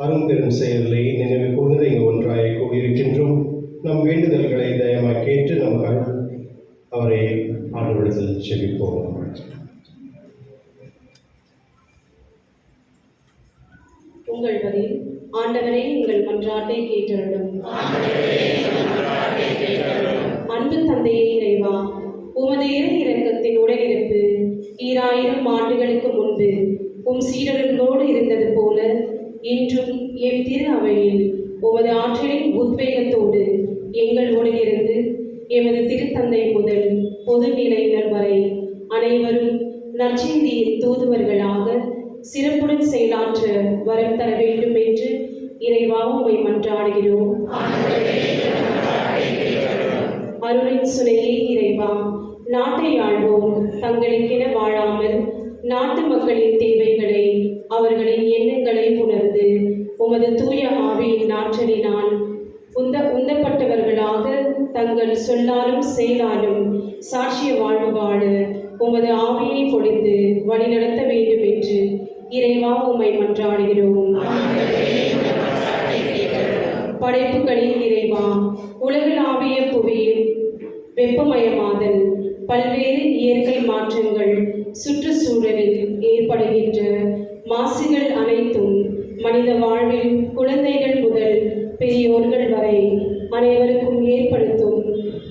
அரும்பெரும் செயல்களை நினைவு கூர்ந்து இங்கு ஒன்றாய் கூடியிருக்கின்றோம். நம் வேண்டுதல்களை தயமாய் கேட்டு நம் அவரை ஆண்டவரிடத்தில் செபிப்போம். உங்கள் பதில்: ஆண்டவரே, உங்கள் மன்றாட்டை கேட்டருளும். அன்பு தந்தையே இறைவா, உமது இறை இரக்கத்தின் உடனிருப்பு 2000 ஆண்டுகளுக்கு முன்பு உம் சீடர்களோடு இருந்தது போல இன்றும் எம் திரு அவையில் உமது ஆற்றலின் உத்வேகத்தோடு எங்களுடன் இருந்து எமது திருத்தந்தை முதல் பொதுநிலையினர் வரை அனைவரும் நற்செய்தியின் தூதுவர்களாக சிறப்புடன் செயலாற்ற வரம் தர வேண்டும் என்று இறைவா உம்மை மன்றாடுகிறோம். அருளின் சுனையே இறைவா. நாட்டை ஆள்வோர் தங்களுக்கென வாழாமல் நாட்டு மக்களின் தேவைகளை, அவர்களின் எண்ணங்களை உணர்ந்து உமது தூய ஆவியின் ஆற்றலினால் உந்தப்பட்டவர்களாக தங்கள் சொல்லாலும் செயலாலும் சாட்சிய வாழ்வு வாழ உமது ஆவியை பொழிந்து வழிநடத்த வேண்டும் என்று இறைவா உம்மை மன்றாடுகிறோம். படைப்புகளின் இறைவா, உலகளாவிய புவியில் வெப்பமயமாதல், பல்வேறு இயற்கை மாற்றங்கள், சுற்றுச்சூழலில் ஏற்படுகின்ற மாசுகள் அனைத்தும் மனித வாழ்வில் குழந்தைகள் முதல் பெரியோர்கள் வரை அனைவருக்கும் ஏற்படுத்தும்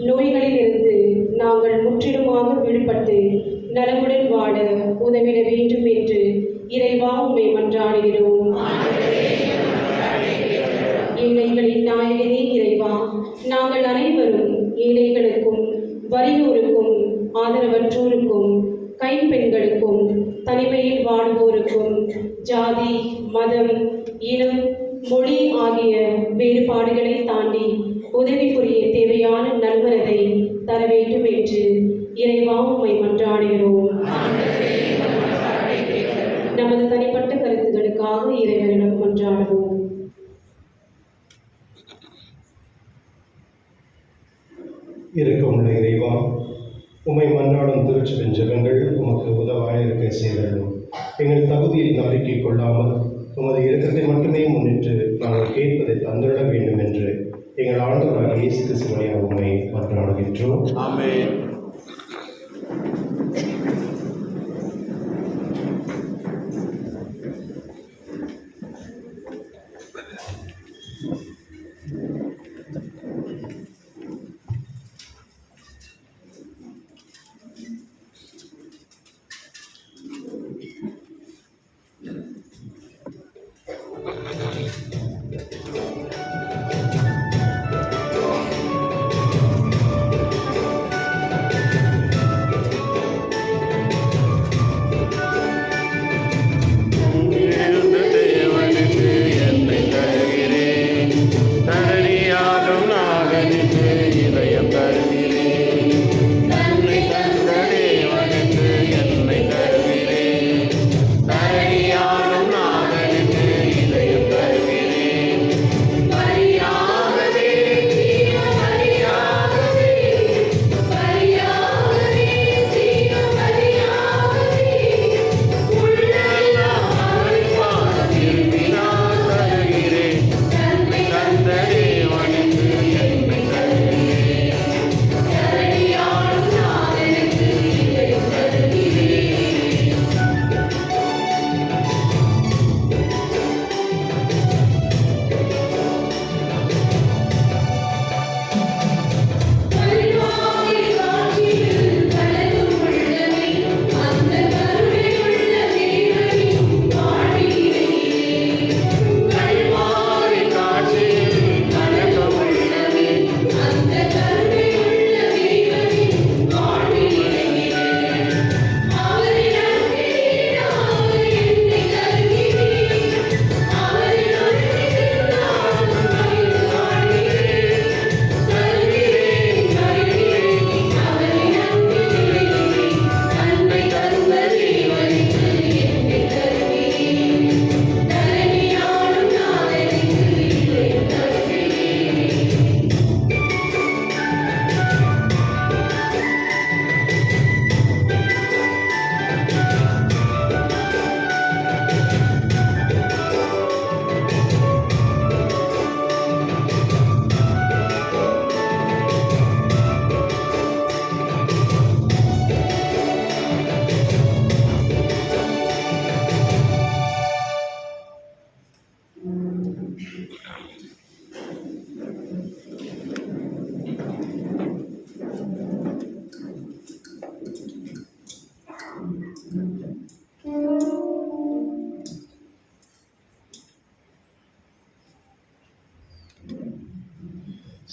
நோய்களிலிருந்து நாங்கள் முற்றிலுமாக விடுபட்டு நலமுடன் வாழ உதவிட வேண்டும் என்று இறைவா உம்மை மன்றாடுகிறோம். எங்களின் நாயகனே இறைவா, நாங்கள் அனைவரும் ஏழைகளுக்கும், வறியோருக்கும், ஆதரவற்றோருக்கும், கைம்பெண்களுக்கும், தனிமையில் வாழ்வோருக்கும், ஜாதி, மதம், இனம், மொழி ஆகிய வேறுபாடுகளை தாண்டி உதவி புரிய தேவையான நல்மனதை தர வேண்டும் என்று இறைவா உம்மை மன்றாடுகிறோம். நமது தனிப்பட்ட கருத்துக்களுக்காக இறைவனிடம் மன்றாடுவோம். இருக்கமுள்ள இறைவா, உம்மை மன்றாடும் திருச்சபையின் ஜெபங்கள் உமக்கு உதவாக இருக்க செய்தருளும். எங்கள் தகுதியில் நம்பிக்கை கொள்ளாமல் உமது இரக்கத்தை மட்டுமே முன்னிட்டு நாங்கள் கேட்பதை தந்துவிட வேண்டும் என்று எங்கள் ஆண்டவராக இயேசு கிறிஸ்து வழியாக உம்மை மன்றாடுகின்றோம். ஆமென்.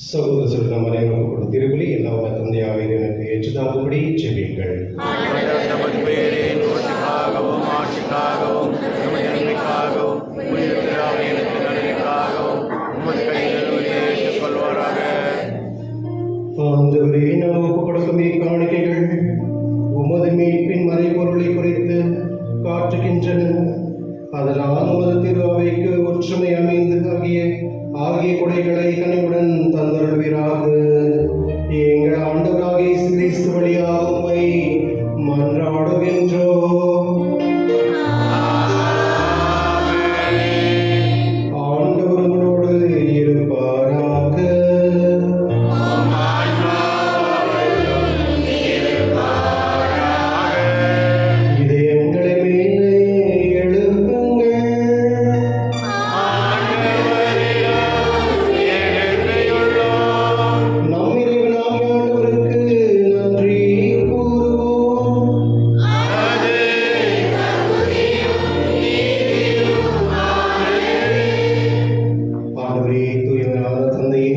சகோதர சொல்லம் அனைவருக்கும் திருவிழி எல்லாம் தந்தையாக எனக்கு ஏற்றுதாகும்படி ஜெபியுங்கள். நமது பேரே நோய்க்காகவும் ஆட்சிக்காகவும் நமது நன்மைக்காகவும் எனக்கு நலனுக்காகவும் உமது கையில் ஏற்றுக்கொள்வாராக. ஆண்டவரே அருளை குறித்து காட்டுகின்றன. அதனால் உமது திரு அவைக்கு ஒற்றுமை அமைந்து ஆகிய கொடைகளை கனிவுடன் தந்தருள்வீராக. எங்கள் ஆண்டவராகிய இயேசு கிறிஸ்து வழியாக உம்மை மன்றாடுகின்றோம். ஆண்டவர் உங்களோடு இருப்பாராக. இதயங்களை மேலே எழுப்புங்கள். நம் இறைவனாகிய ஆண்டவருக்கு நன்றி கூறுவோம். ஆண்டவரே, தூயவரான தந்தையே,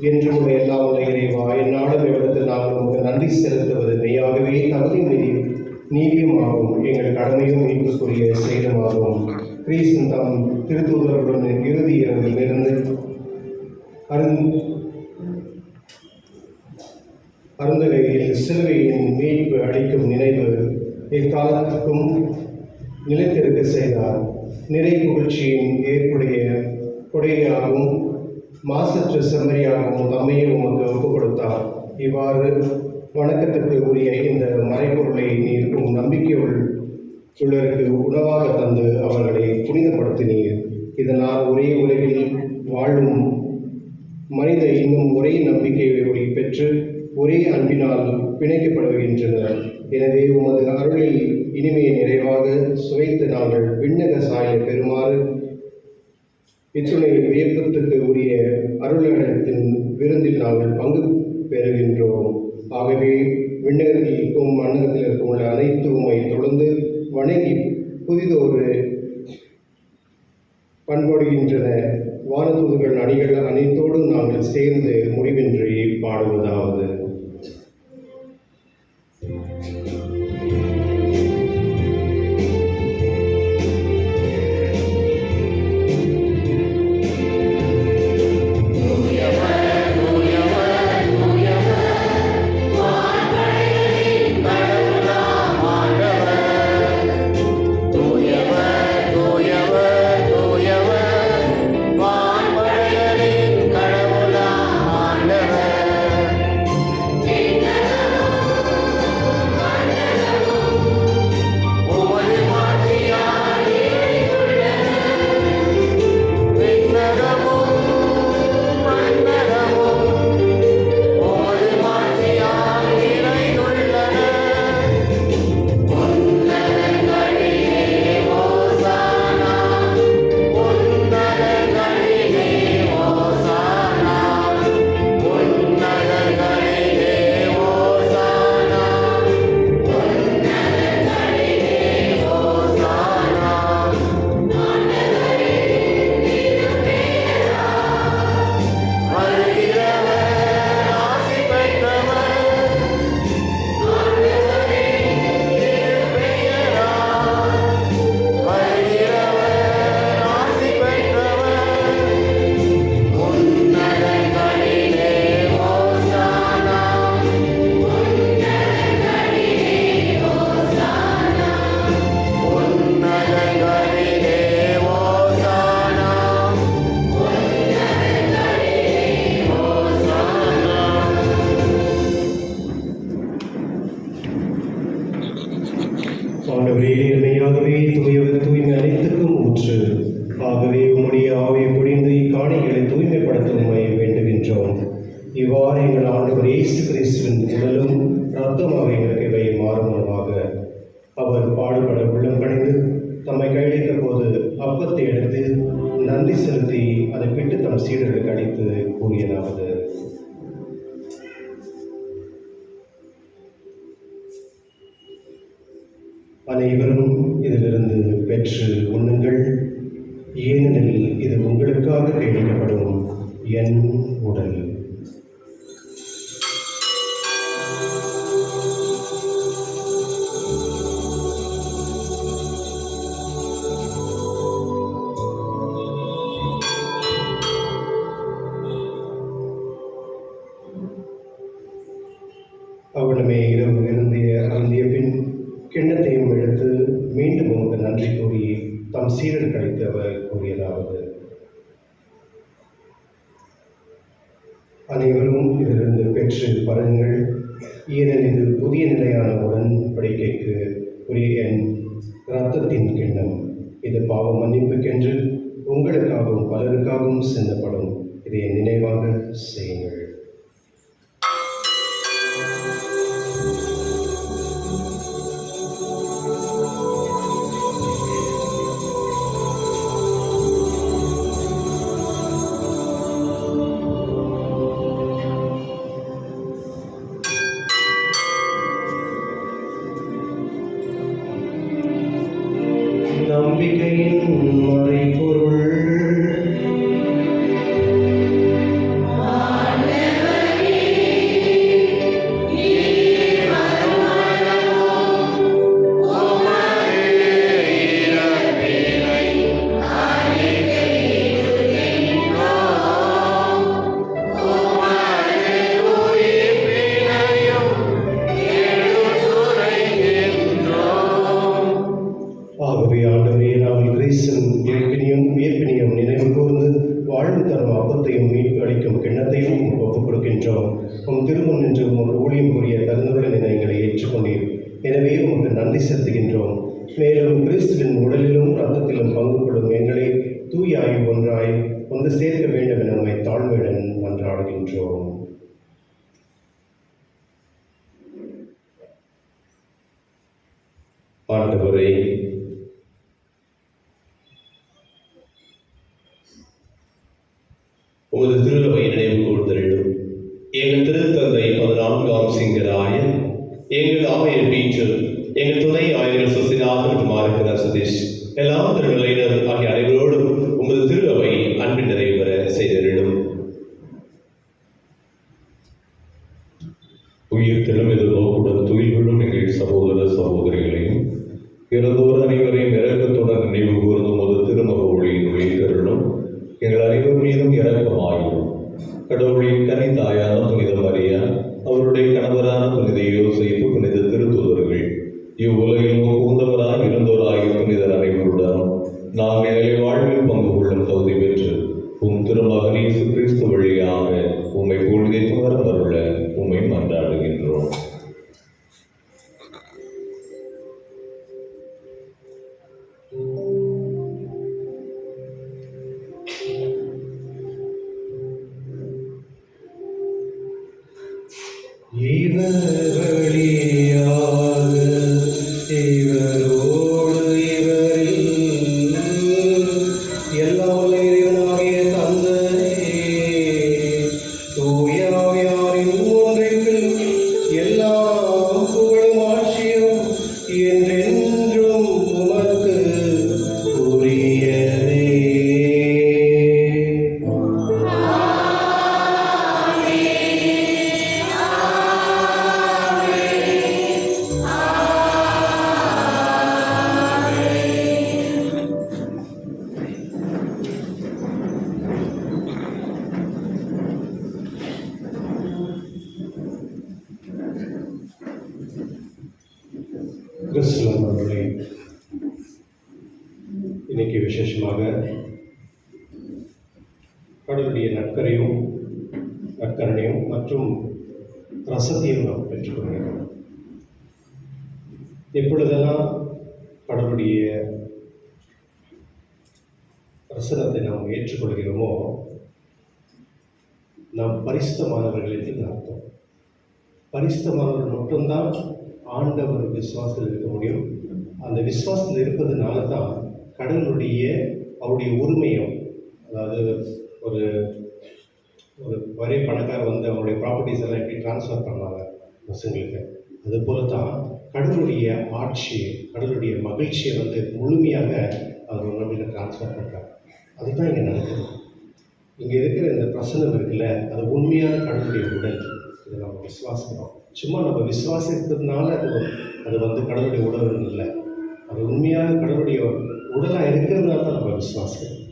என்றும் உம்மை எல்லாம் உள்ள இறைவா, எந்நாளும் எவ்விடத்தில் நாங்கள் உமக்கு நன்றி செலுத்துவது மெய்யாகவே தகுதி நீதியுமாகும், எங்கள் கடமையும் மீட்புக்குரிய செயலுமாகும். கிறிஸ்தன் தம் திருத்தூதர்களுடன் இறுதி இரவில் இருந்து அருந்தகையில் சிலுவையின் மீட்பு அளிக்கும் நினைவு இக்காலத்துக்கும் நிலைத்திருக்க செய்தார். நிறை புகழ்ச்சியின் ஏற்புடைய கொடையாகவும் மாசற்ற செம்மறியாகவும் தம்மையே உமக்கு ஒப்புக் கொடுத்தார். இவ்வாறு வணக்கத்திற்கு உரிய இந்த மறைபொருளை நீர் உம் நம்பிக்கை உள்ளருக்கு உணவாக தந்து அவர்களை புனிதப்படுத்தினீர். இதனால் ஒரே உலகில் வாழும் மனித இன்னும் ஒரே நம்பிக்கையை பெற்று ஒரே அன்பினால் பிணைக்கப்படுகின்றனர். எனவே உமது அருளில் இனிமையை நிறைவாக சுவைத்து நாங்கள் விண்ணக சாயலை பெறுமாறு இத்துணை வியப்பத்துக்கு உரிய அருளத்தின் விருந்தில் நாங்கள் பங்கு பெறுகின்றோம். ஆகவே விண்ணகத்தில் இருக்கும் மண்ணகத்தில் இருக்கும் உள்ள அனைத்து உம்மை தொடர்ந்து வணங்கி புதிதொரு பண்படுகின்றன. வானதூதர்கள் அணிகள் அனைத்தோடு நாங்கள் சேர்ந்து முடிவின்றி பாடுவதாவது. ஆண்டவரே, நேர்மையாகவே தூயவர் தூய்மை அனைத்துக்கும் ஊற்று. ஆகவே உம்முடைய ஆவியை பொழிந்து இக்காணிகளை தூய்மைப்படுத்த உம்மை வேண்டுகின்றோம். இவ்வாறு எங்கள் ஆண்டவர் இயேசு கிறிஸ்துவின் உடலும் இரத்தமாக எங்களுக்கு இவை மாறுமளவாக. அவர் பாடுபட உள்ளம் கணிந்து தம்மை கையளித்த போது அப்பத்தை எடுத்து நன்றி செலுத்தி அதை பிட்டு தம் சீடர்களுக்கு அளித்து கூறியதாவது: அனைவரும் இதிலிருந்து பெற்று உண்ணுங்கள், ஏனெனில் இது உங்களுக்காக கையளிக்கப்படும் என் உடல். அவ்வளமே இரவு அருந்திய பின் கிண்ணத்தையும் எடுத்து மீண்டும் உமக்கு நன்றி கூறி தம் சீடர்களுக்கு அளித்து அவர் கூறியதாவது: அனைவரும் இதிலிருந்து பெற்று பருங்கள், ஏனெனில் இது புதிய நிலையான உடன்படிக்கைக்கு உரிய என் இரத்தத்தின் கிண்ணம். இது பாவ மன்னிப்புக்கென்று உங்களுக்காகவும் பலருக்காகவும் சிந்தப்படும். இதை என் நினைவாக செய்யுங்கள். நம்பிக்கையின் மறைபொருள். ஆகவே ஆண்டவரே, நாம் கிறிஸ்துவின் உயிர்ப்பினையும் நினைவு கூர்ந்து வாழ்வு தரும் அப்பத்தையும் மீட்பு அளிக்கும் கிண்ணத்தையும் ஒப்புக் கொடுக்கின்றோம். உம் திருமுன் நின்று உமக்கு ஊழியம் புரிய தகுந்துள்ள நிலையங்களை ஏற்றுக்கொண்டீர். எனவே உமக்கு நன்றி செலுத்துகின்றோம். மேலும் கிறிஸ்துவின் உடலிலும் இரத்தத்திலும் பங்கு கொள்ளும் எங்களை தூயாய் ஒன்றாய் ஒன்று சேர்க்க வேண்டும் என உம்மை தாழ்மையுடன் மன்றாடுகின்றோம். ஆண்டவரே, உமது திருவை நினைவு கூர்ந்தருளும். எங்கள் திருத்தந்தை 14ஆம் சிங்கராயன், எங்கள் ஆயர் பீட்டர், எங்கள் துணை ஆயர்கள் சுசிலாக மற்றும் ஆறுகிறார் சுதேஷ், எல்லா திருநிலையினர் ஆகிய அனைவரோடும் உமது திருவை அன்பின் நிறைவு பெற செய்தருளும். உயிர் தினம் எதிர்நோக்குடன் துயில்களும் எங்கள் சகோதர சகோதரிகளையும் இறந்தோர் அனைவரையும் இரக்கத்துடன் நினைவு கூர்ந்து உமது திருமக ஒளியின் உயிர்த்தருளும். எங்கள் அனைவர் மீதும் இரக்கமாயும். கடவுளின் கனி தாயான புனித மரியா, அவருடைய கணவரான புனித யோசேப்பு, புனித திருத்தூதர்கள், இவ்வுலகில் உந்தவராய் இருந்தோராகிய புனிதர் அனைவருடன் நாங்கள் வாழ்வில் பங்கு கொள்ளும் தகுதி பெற்று உம் திருமகன் இயேசு கிறிஸ்து வழியாக உம்மை பொழுதைத்து வரமருள உம்மை மன்றாடுகின்றோம். இவர் வழியாக இவரோடு இவரில் எல்லாம் இறைவனாகிய தந்தையே, தூய ஆவியாரின் ஒன்றிப்பில் எல்லா புகழும் ஆட்சியும் என்றென்றும் உமக்கு உரியதே. கிறிஸ்துவ அவர்களே, இன்னைக்கு விசேஷமாக கடவுளுடைய நற்கரணையும் மற்றும் ரசத்தையும் நாம் பெற்றுக்கொள்கிறோம். எப்பொழுதெல்லாம் கடவுளுடைய ரசனத்தை நாம் ஏற்றுக்கொள்கிறோமோ நாம் பரிசுத்தமானவர்கள் என்று அர்த்தம். பரிசுத்தமானவர்கள் மட்டும்தான் ஆண்டவர் விசுவாசத்தில் இருக்க முடியும். அந்த விசுவாசத்தில் இருப்பதுனால தான் அவருடைய உரிமையும், அதாவது ஒரு வரி பணக்காரர் வந்து அவருடைய ப்ராப்பர்ட்டிஸ் எல்லாம் எப்படி ட்ரான்ஸ்ஃபர் பண்ணுவாங்க பசங்களுக்கு, அதுபோல தான் கடவுளுடைய ஆட்சி, கடவுளுடைய மகிழ்ச்சியை வந்து முழுமையாக அவர் உணர்வில் ட்ரான்ஸ்ஃபர் பண்ணுறாங்க. அதுதான் இங்கே நடக்குது. இங்கே இருக்கிற இந்த பிரசனம் இருக்குல்ல, அது உண்மையான கடவுளுடைய உடல். இதை நம்ம விசுவாசிக்கிறோம். சும்மா நம்ம விசுவாசிக்கிறதுனால அது வந்து கடவுளுடைய உடல் இல்லை, அது உண்மையான கடவுளுடைய உடலாக இருக்கிறதுனால தான் நம்ம விசுவாசிக்கிறோம்.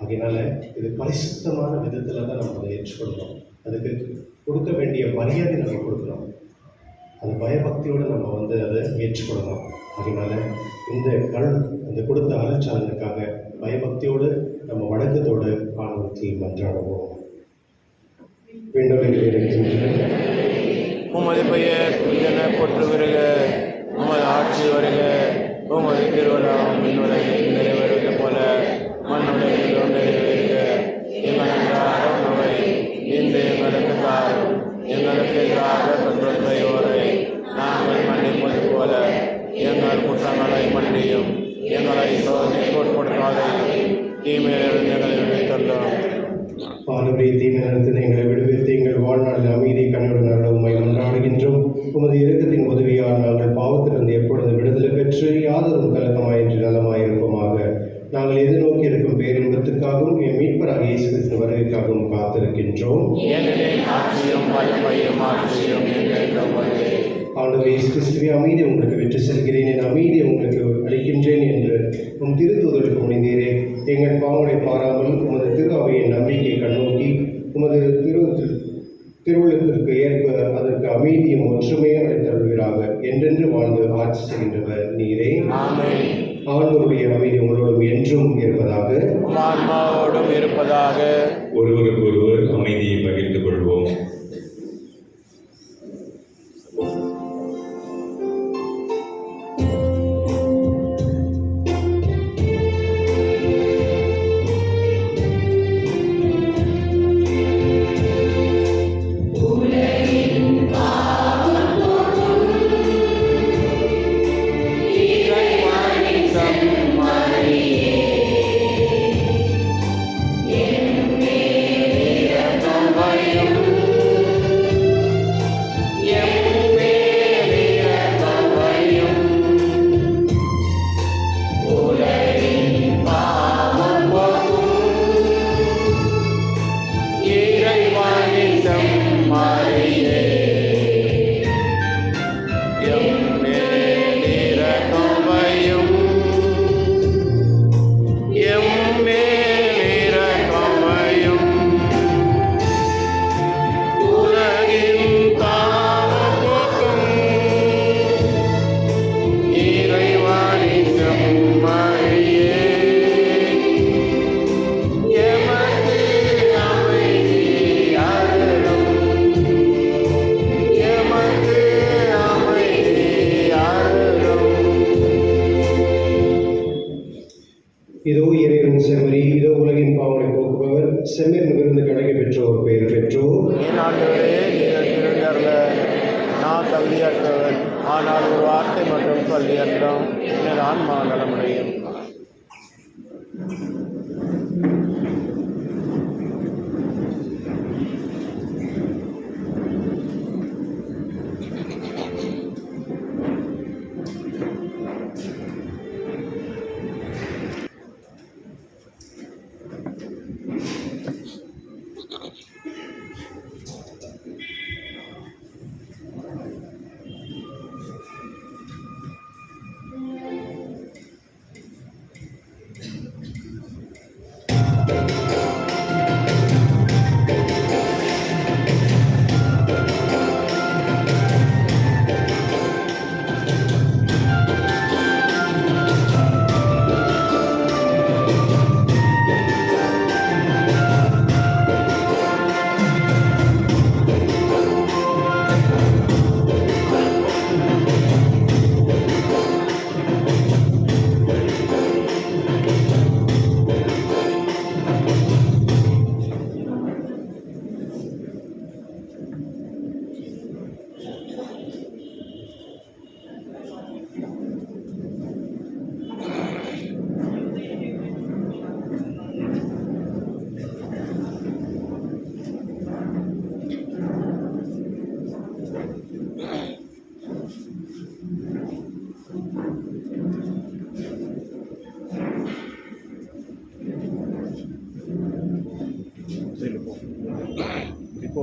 அதனால இது பரிசுத்தமான விதத்தில் தான் நம்ம அதை ஏற்றுக்கொள்ளணும். அதுக்கு கொடுக்க வேண்டிய மரியாதை நம்ம கொடுக்கணும். அது பயபக்தியோடு நம்ம வந்து அதை ஏற்றுக்கொள்ளணும். அதனால அந்த கொடுத்த அருட்சாதனுக்காக பயபக்தியோடு நம்ம வணக்கத்தோடு ஆண்டவரை மன்றாடுவோம். விண்ணுலகில் இருக்கின்ற உமது பெயர் என போற்று வருக, உமது ஆட்சி வருக, உமது திருவிழாம் விண்ணுலகில் நிறைவேறுவது போல மண்ணுலகிலும் நிறைவேறுக. எங்கள் அன்றாட உணவை இன்று எங்களுக்கு தாரும். எங்களுக்கு எதிராக குற்றம் செய்வோரை நாங்கள் மன்னிப்பது போல எங்கள் குற்றங்களை மன்னியும். எங்களை சோதனைக்கு உட்படுத்தாதையும் தீமையிலிருந்து எங்களை விடுவித்தள்ளும். ஆண்டவரே, தீமையிலிருந்து எங்களை விடுவித்து எங்கள் வாழ்நாளில் அமைதி கண்ணுடன் உம்மை மன்றாடுகின்றோம். உமது இரக்கத்தின் உதவியால் நாங்கள் பாவத்திலிருந்து எப்பொழுது விடுதலை பெற்று யாதொரும் கலக்கமாயின்றி நலமாயிருப்போமாக. நாங்கள் எதிர்நோக்கி இருக்கும் பேரின்பத்துக்காகவும் என் மீட்பராக இயேசு கிறிஸ்து வருகைக்காகவும் காத்திருக்கின்றோம். ஏனெனில் ஆட்சியும் வல்லமையும் ஆட்சியும் என்றென்றும் உள்ளது. ஆண்டவரே இயேசு கிறிஸ்துவே, அமைதியை உங்களுக்கு விட்டு செல்கிறேன், என் அமைதியை உங்களுக்கு அளிக்கின்றேன் என்று உம் திருத்தூதருக்கு முனைந்தீரே. எங்கள் பாவங்களை பாராமல் உமது திருஅவையின் நம்பிக்கையை கண்ணோக்கி உமது திருவுள்ளத்திற்கு ஏற்ப அதற்கு அமைதியும் ஒற்றுமையும் அளித்தருள்வீராக. என்றென்று வாழ்ந்து ஆட்சி செய்கின்றவர் நீரே. ஆமென். ஆண்டவருடைய அமைதி உங்களோடும் என்றும் இருப்பதாக. ஆன்மாவோடும் இருப்பதாக. ஒருவருக்கு ஒருவர் அமைதியை பகிர்ந்து கொள்வோம். இதோ இறைவன் செம்மறி, இதோ உலகின் பாவங்களை போக்குபவர், செம்மறின் விருந்து கடைக்கு பெற்றோர் பெயர் பெற்றோர். நான் தகுதியற்றவர், ஆனால் ஒரு வார்த்தை மற்றும் சொல்லியற்றம் எனது ஆன்மா நலமுடையும். இப்போ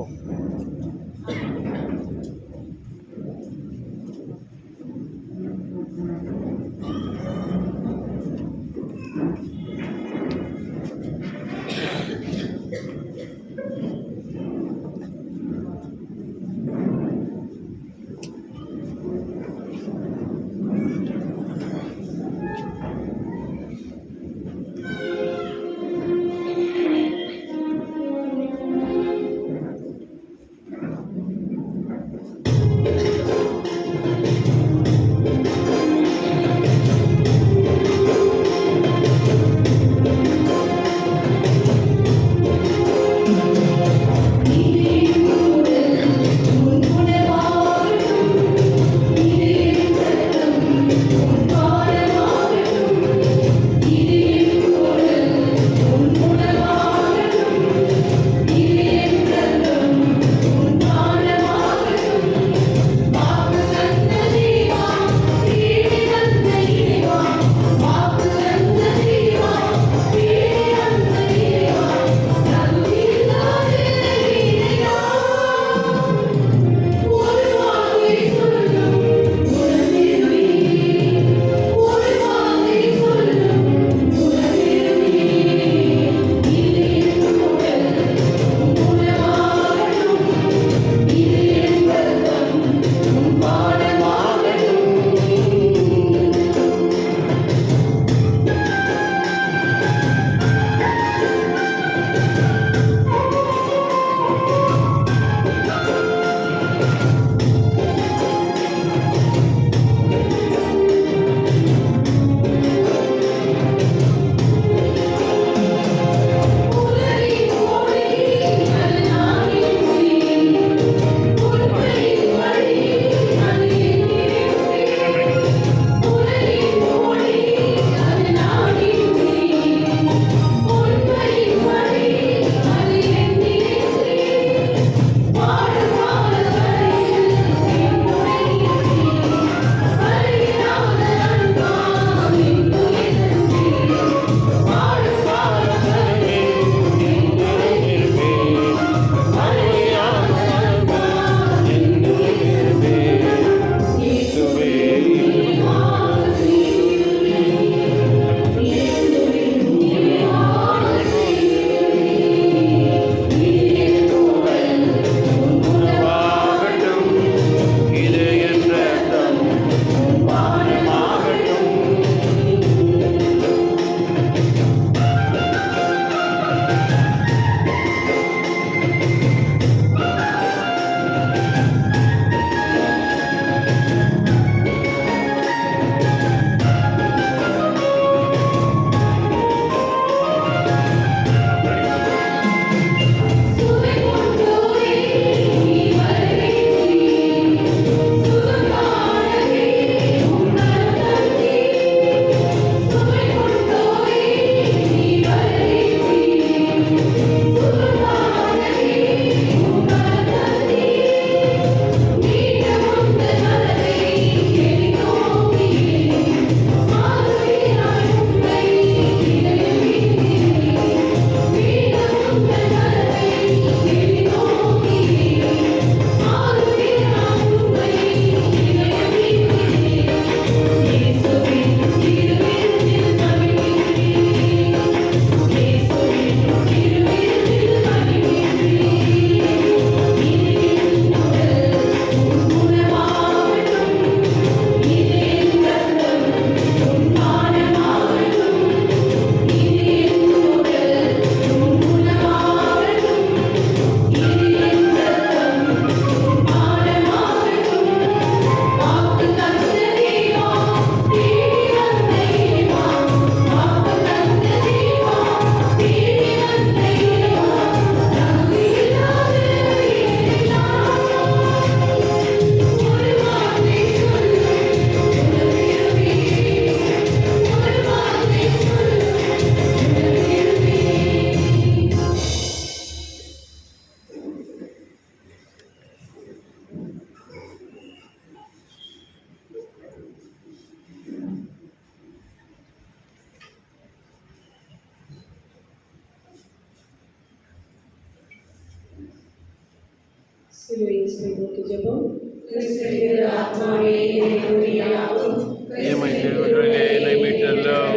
சிலுவையில் செய்வோருக்கு ஜெபம். கிறிஸ்துவின் ஆத்மாவே என்னை தூய்மையாக்கும். தீமை செய்வதிலே என்னை மீட்டெல்லாம்.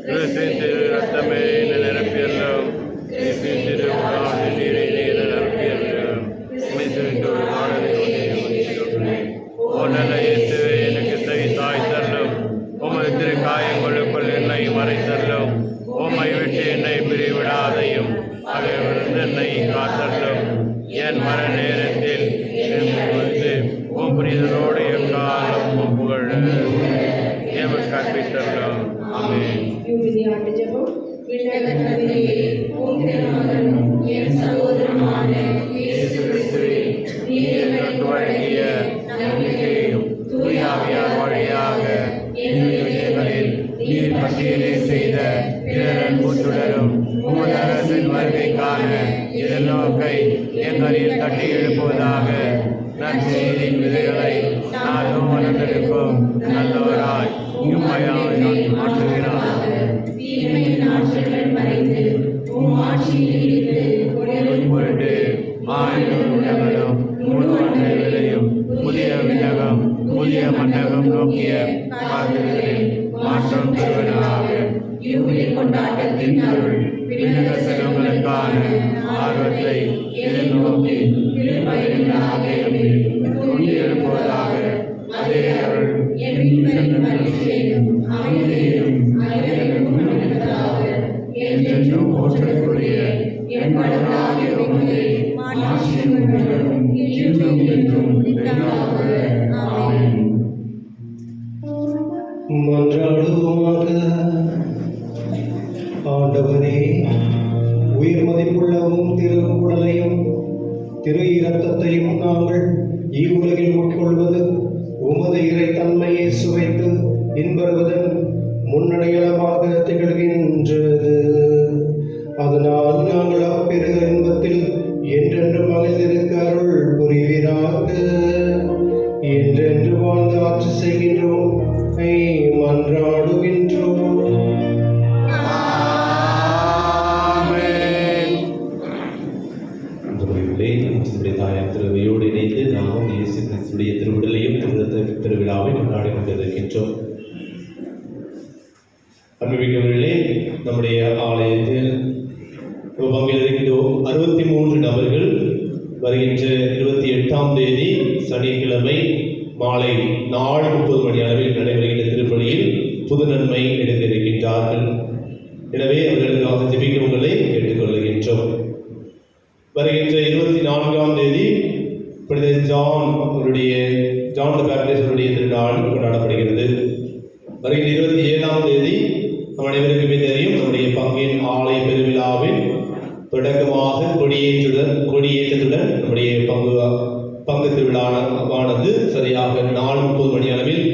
கிறிஸ்துவின் திரு ரத்தமே என்னை நிரப்பியெல்லாம். கிறிஸ்துவின் திரு உடலான நீரை என்னை நிரப்பியெல்லாம். கிறிஸ்துவின் திரு உடலான ஓ நல்ல இயேசுவே, எனக்கு செவி தாய் தள்ளும். உமது திரு காயங்களுக்குள் என்னை மறைத்தள்ளும். உம்மை விட்டு என்னை பிரிவிடாதையும் அவையிலிருந்து என்னை காத்தள்ளும். என் மர நேரத்தில் வந்து உம் புனிதரோடு எக்காலம் புகழ் எமக்கு கற்பித்தள்ளும். ஆமென். யூபிலியாட்டு ஜெபம். விண்ணக தந்தையே, உம் திருமகனும் என் சகோதரனுமான இயேசு கிறிஸ்துவே, நீர் எங்களுக்கு வழங்கிய நம்பிக்கையும் தூய ஆவியார் வழியாக எங்கள் இதயங்களில் நீர் பட்டியலே செய்த பிறர் கூட்டுடலும் உமது அரசின் வருகைக்கான எதிர்நோக்கை எங்களில் தட்டி எழுப்புவதாக. நற்செய்தியின் விதைகளை நாளும் வளர்ந்தெடுக்கும் நல்லவராய் உம்மையாய் மாற்றுகிறார். தீமையின் ஆற்றல்கள் மறைந்து உம் ஆட்சியில் இருந்து உணரும் பொருட்டு ஆயுள் உலகளும் முழு அன்னை விலையும் புதிய விண்ணகம் புதிய மண்டபம் நோக்கிய காதல்களில் மாற்றம் பெறுவதாக. யூபிலி கொண்டாட்டத்தின் அருள் விண்ணக செல்வங்களுக்கான ஆர்வத்தை எதிர்நோக்கி திருப்பயனாக கொண்டு எழுப்புவதாக. அதே அருள் என் மீட்பரின் மகிழ்ச்சியையும் அமைதியையும் அனைவருக்கும் அளிப்பதாக. என்றென்றும் போற்றக்கூடிய என் கடவுளாகிய உமது மாட்சியும் புகழும் இன்றும் என்றும் உரித்தாகுக. ஆமென். மன்றாடுவோமாக. ஆண்டவரே, உயிர் மதிப்புள்ளவும் திரு உடலையும் திரு இரத்தத்தையும் நாங்கள் இவ்வுலகில் உட்கொள்வது உமது இறைத்தன்மையை சுவைத்து இன்பறுவதன் முன்னடையாளமாக திகழ்கின்றது. அதனால் நாங்கள் அப்பெருக இன்பத்தில் என்றென்று மகிழ்ந்திருக்க அருள் புரிவீராக. என்றென்று வாழ்ந்து ஆட்சி செய்கின்றோம், மன்றாடுகின்றோம். தாயார் திருவையோடு இணைந்து நாமும் இயேசு கிறிஸ்துடைய திருவிடலையும் திருவிழாவை கொண்டாடி கொண்டிருக்கின்றோம். அன்புமிக்கவர்களே, நம்முடைய ஆலயத்தில் பங்கில் இருக்கின்றோம் 63 நபர்கள் வருகின்ற 28ஆம் தேதி சனிக்கிழமை மாலை 4:30 மணி அளவில் நடைபெறுகின்ற திருப்பலியில் புது நன்மை எடுக்க இருக்கின்றார்கள். எனவே அவர்களுக்காக ஜெபிக்க உங்களை கேட்டுக்கொள்கின்றோம். வருகின்ற 24ஆம் தேதி புனித ஜான் த பேப்டிஸ்டருடைய திருநாள் கொண்டாடப்படுகிறது. வருகின்ற 27ஆம் தேதி நம் அனைவருக்குமே தெரியும், நம்முடைய பங்கின் ஆலய பெருவிழாவின் தொடக்கமாக கொடியேற்றத்துடன் நம்முடைய பங்கு திருவிழாவானது சரியாக 4:30 மணி அளவில்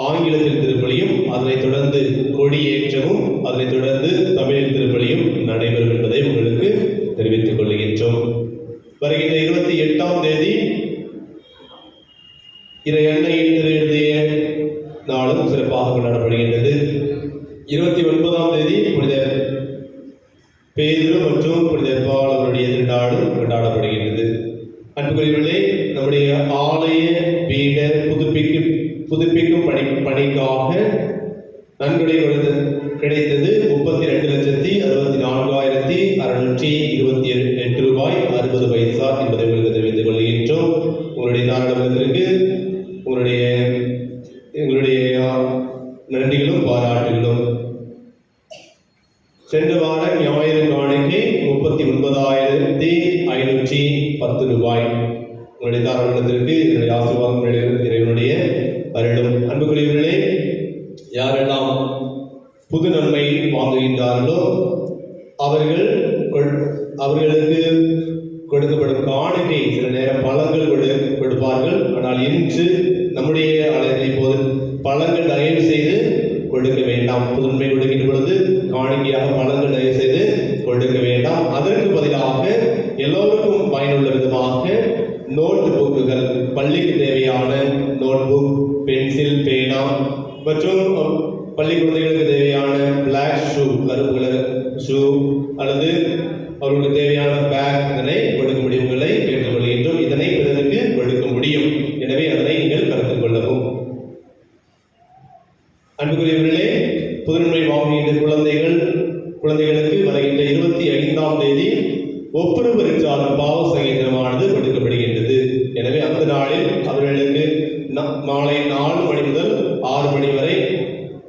ஆங்கிலத்தில் திருப்பலியும் அதனைத் தொடர்ந்து கொடியேற்றமும் அதனைத் தொடர்ந்து தமிழில் திருப்பலியும் நடைபெறும் என்பதை உங்களுக்கு தெரிவித்துக் கொள்கின்றோம். வருகின்ற 28ஆம் தேதி இறை எண்ணெயில் திரு எழுதிய நாளும் சிறப்பாக கொண்டாடப்படுகின்றது. 29ஆம் தேதி புனித பேதுரு மற்றும் புனித பால் அவருடைய திருநாளும் கொண்டாடப்படுகின்றது. அன்புக்குரியவர்களே, நம்முடைய ஆலய பீட புதுப்பிக்கும் பணிக்காக நன்கொடை கிடைத்தது 32,64,628 ரூபாய் 60 பைசா என்பதை உங்களுக்கு தெரிவித்துக் கொள்கின்றோம். உங்களுடைய தாராளத்திற்கு எங்களுடைய நன்றிகளும் பாராட்டுகளும். சென்ற வாரம் ஞாயிறு காணிக்கை 39,510 ரூபாய். உங்களுடைய தாராளத்திற்கு என்னுடைய ஆசீர்வாதம் இறைவனுடைய அருளும். அன்புக்குரியவர்களே, யாரெல்லாம் புது நன்மை வாங்குகின்றார்களோ அவர்களுக்கு கொடுக்கப்படும் காணிக்கை சில நேரம் பழங்கள் கொடுப்பார்கள். ஆனால் இன்று நம்முடைய ஆலயத்தில் இப்போது பழங்கள் தயவு செய்து கொடுக்க வேண்டாம். புதுமை கொடுக்கின்ற பொழுது காணிக்கையாக பழங்கள் தயவு செய்து கொடுக்க வேண்டாம். அதற்கு பதிலாக எல்லோருக்கும் பயனுள்ள விதமாக நோட் புக்குகள், பள்ளிக்கு தேவையான நோட் புக், பென்சில், பேனா மற்றும் பள்ளி குழந்தைகளுக்கு தேவையான பிளாக் ஷூ, கருப்பு கலர் ஷூ அல்லது அவர்களுக்கு தேவையான பேக் இதனை கொடுக்க முடியும் உங்களை கேட்டுக்கொள்கின்றோம். இதனை அன்புக்குரியவர்களே, புதுநன்மை வாங்குகின்ற குழந்தைகளுக்கு வருகின்ற 25ஆம் தேதி ஒப்புரவு சார்ந்த பாவ சங்கீதமானது கொடுக்கப்படுகின்றது. எனவே அந்த நாளில் அவர்களுக்கு மாலை 4 மணி முதல் 6 மணி வரை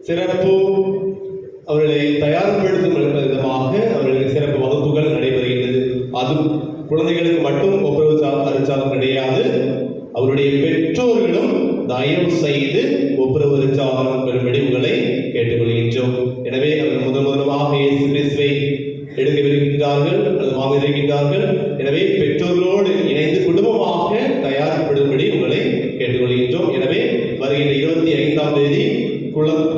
சிறப்பு அவர்களை தயார்படுத்தும் விதமாக அவர்களுக்கு சிறப்பு வகுப்புகள் நடைபெறுகின்றது. அது குழந்தைகளுக்கு மட்டும் ஒப்புரவு அருட்சாதனம் கிடையாது, அவருடைய பெற்றோர்களும் தயவு செய்து ஒப்புரவு அருட்சாதனம் பெறும்படி உங்களை கேட்டுக்கொள்கின்றோம். எனவே அவர்கள் முதலாக இயேசு கிறிஸ்துவை எடுக்கவிருக்கின்றார்கள் அல்லது வாங்க இருக்கின்றார்கள். எனவே பெற்றோர்களோடு இணைந்து குடும்பமாக தயார்படும்படி உங்களை கேட்டுக்கொள்கின்றோம். எனவே வருகின்ற 25ஆம் தேதி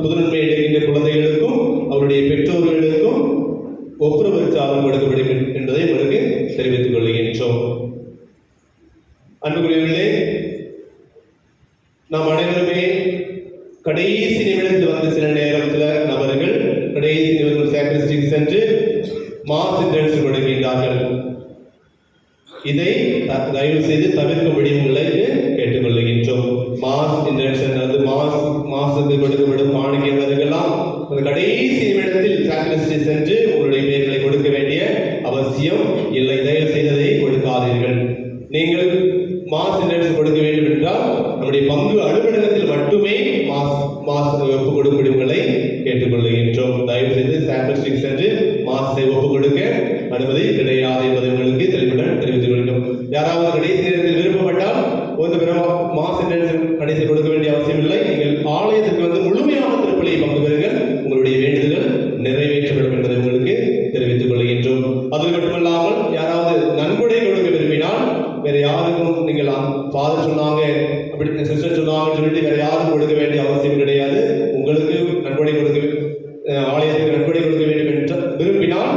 புதுநன்மை எடுக்கின்ற குழந்தைகளுக்கும் அவருடைய பெற்றோர்களுக்கும் ஒப்புரவு சாதனம் கொடுக்கப்படும் என்பதை உங்களுக்கு தெரிவித்துக் கொள்கின்றோம். அன்புக்குரியவர்களே, நாம் அனைவருமே கடைசி நிமிடத்தில் வந்து சில நேரத்தில் நபர்கள் கடைசி நிமிடம் சாக்ரிஸ்டிக்கு சென்று மாஸ் இன்டென்ஸ் கொடுக்கின்றார்கள். இதை தயவு செய்து தவிர்க்கும்படி உங்களுக்கு கேட்டுக்கொள்கின்றோம். மாஸ் இன்டென்ஷன் அல்லது மாசுக்கு கொடுக்கப்படும் மாணிக்கவர்களெல்லாம் அந்த கடைசி நிமிடத்தில் சாக்ரிஸ்டி சென்று உங்களுடைய பெயர்களை கொடுக்க வேண்டிய அவசியம் இல்லை. தயவு செய்ததை கொடுக்காதீர்கள். நீங்கள் மாஸ் இன்டென்ஸ் கொடுக்க வேண்டும் என்றால் நம்முடைய பங்கு அலுவலகத்தில் மட்டுமே மாஸ் ஒப்பு கொடுப்படி உங்களை கேட்டுக்கொள்கின்றோம். தயவு செய்து சாக்ரிஸ்டிக்கு சென்று மாசை ஒப்பு கொடுக்க அனுமதி கிடையாது என்பதை உங்களுக்கு தெளிவுடன் தெரிவித்துக் கொள்கிறோம். யாராவது கடைசி நேரத்தில் விருப்பப்பட்டால் மாச கடைசி கொடுக்க வேண்டிய அவசியம் இல்லை. நீங்கள் ஆலயத்திற்கு வந்து முழுமையான திருப்பலியை பங்கு பெறுங்கள். உங்களுடைய வேண்டுதல்கள் நிறைவேற்றப்படும் என்பதை உங்களுக்கு தெரிவித்துக் கொள்கின்றோம். அது மட்டுமல்லாமல் யாராவது நன்கொடை கொடுக்க விரும்பினால் வேற யாருக்கும் நீங்கள் ஃபாதர் சொன்னாங்க, அப்படி சிஸ்டர் சொன்னாங்கன்னு சொல்லிட்டு வேற யாரும் கொடுக்க வேண்டிய அவசியம் கிடையாது. உங்களுக்கு நன்கொடை ஆலயத்துக்கு நன்கொடை கொடுக்க வேண்டும் என்று விரும்பினால்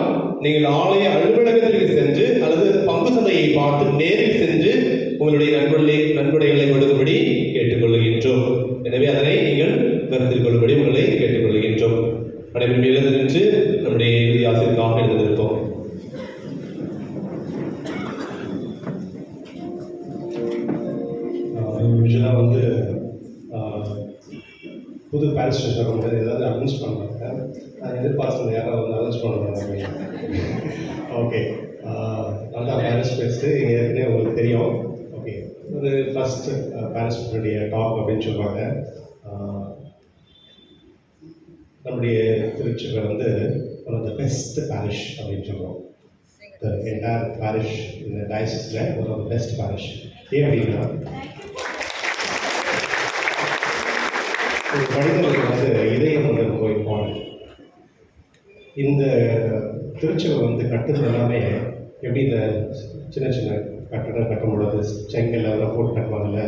நீங்கள் ஆலய அலுவலகத்திற்கு சென்று அல்லது பங்கு சந்தையை பார்த்து நேரில் சென்று உங்களுடைய நன்கொடைகளை கொடுக்கும்படி கேட்டுக்கொள்கின்றோம். எனவே அதனை நீங்கள் கருத்தில் கொள்ளும்படி உங்களை கேட்டுக்கொள்கின்றோம். அனைவரும் எழுந்து நின்று நம்முடைய இறுதி ஆசிரியருக்காக எழுந்திருப்போம். யூஸ்வலாக வந்து புது பாரிஸ் ஸ்டேஷன் வந்து ஏதாவது அனௌன்ஸ் பண்ணுவாங்க. நான் எதிர்பார்த்தது யாராவது வந்து அனௌன்ஸ் பண்ணுவாங்க. ஓகே, நல்லா பாரிஸ் பேஸ்ட்டு ஏற்கனவே உங்களுக்கு தெரியும். ஓகே, இது ஃபஸ்ட்டு பாரிஸ்டைய டாப் அப்படின்னு சொல்லுவாங்க. நம்முடைய திருச்சியில் வந்து one of the best parish அப்படின்னு சொல்லுவோம். த என்டையர் பாரிஷ் இந்த டயசிஸில் one of the best parish. ஏன் அப்படின்னா மனிதனுக்கு வந்து இதயம் வந்து ரொம்ப இம்பார்ட்டன்ட். இந்த திருச்சியில் வந்து கட்டுறது எல்லாமே எப்படி இந்த சின்ன சின்ன கட்டடம் கட்டும் பொழுது செங்கல் அதெல்லாம் போட்டு கட்டுவாங்கல்ல,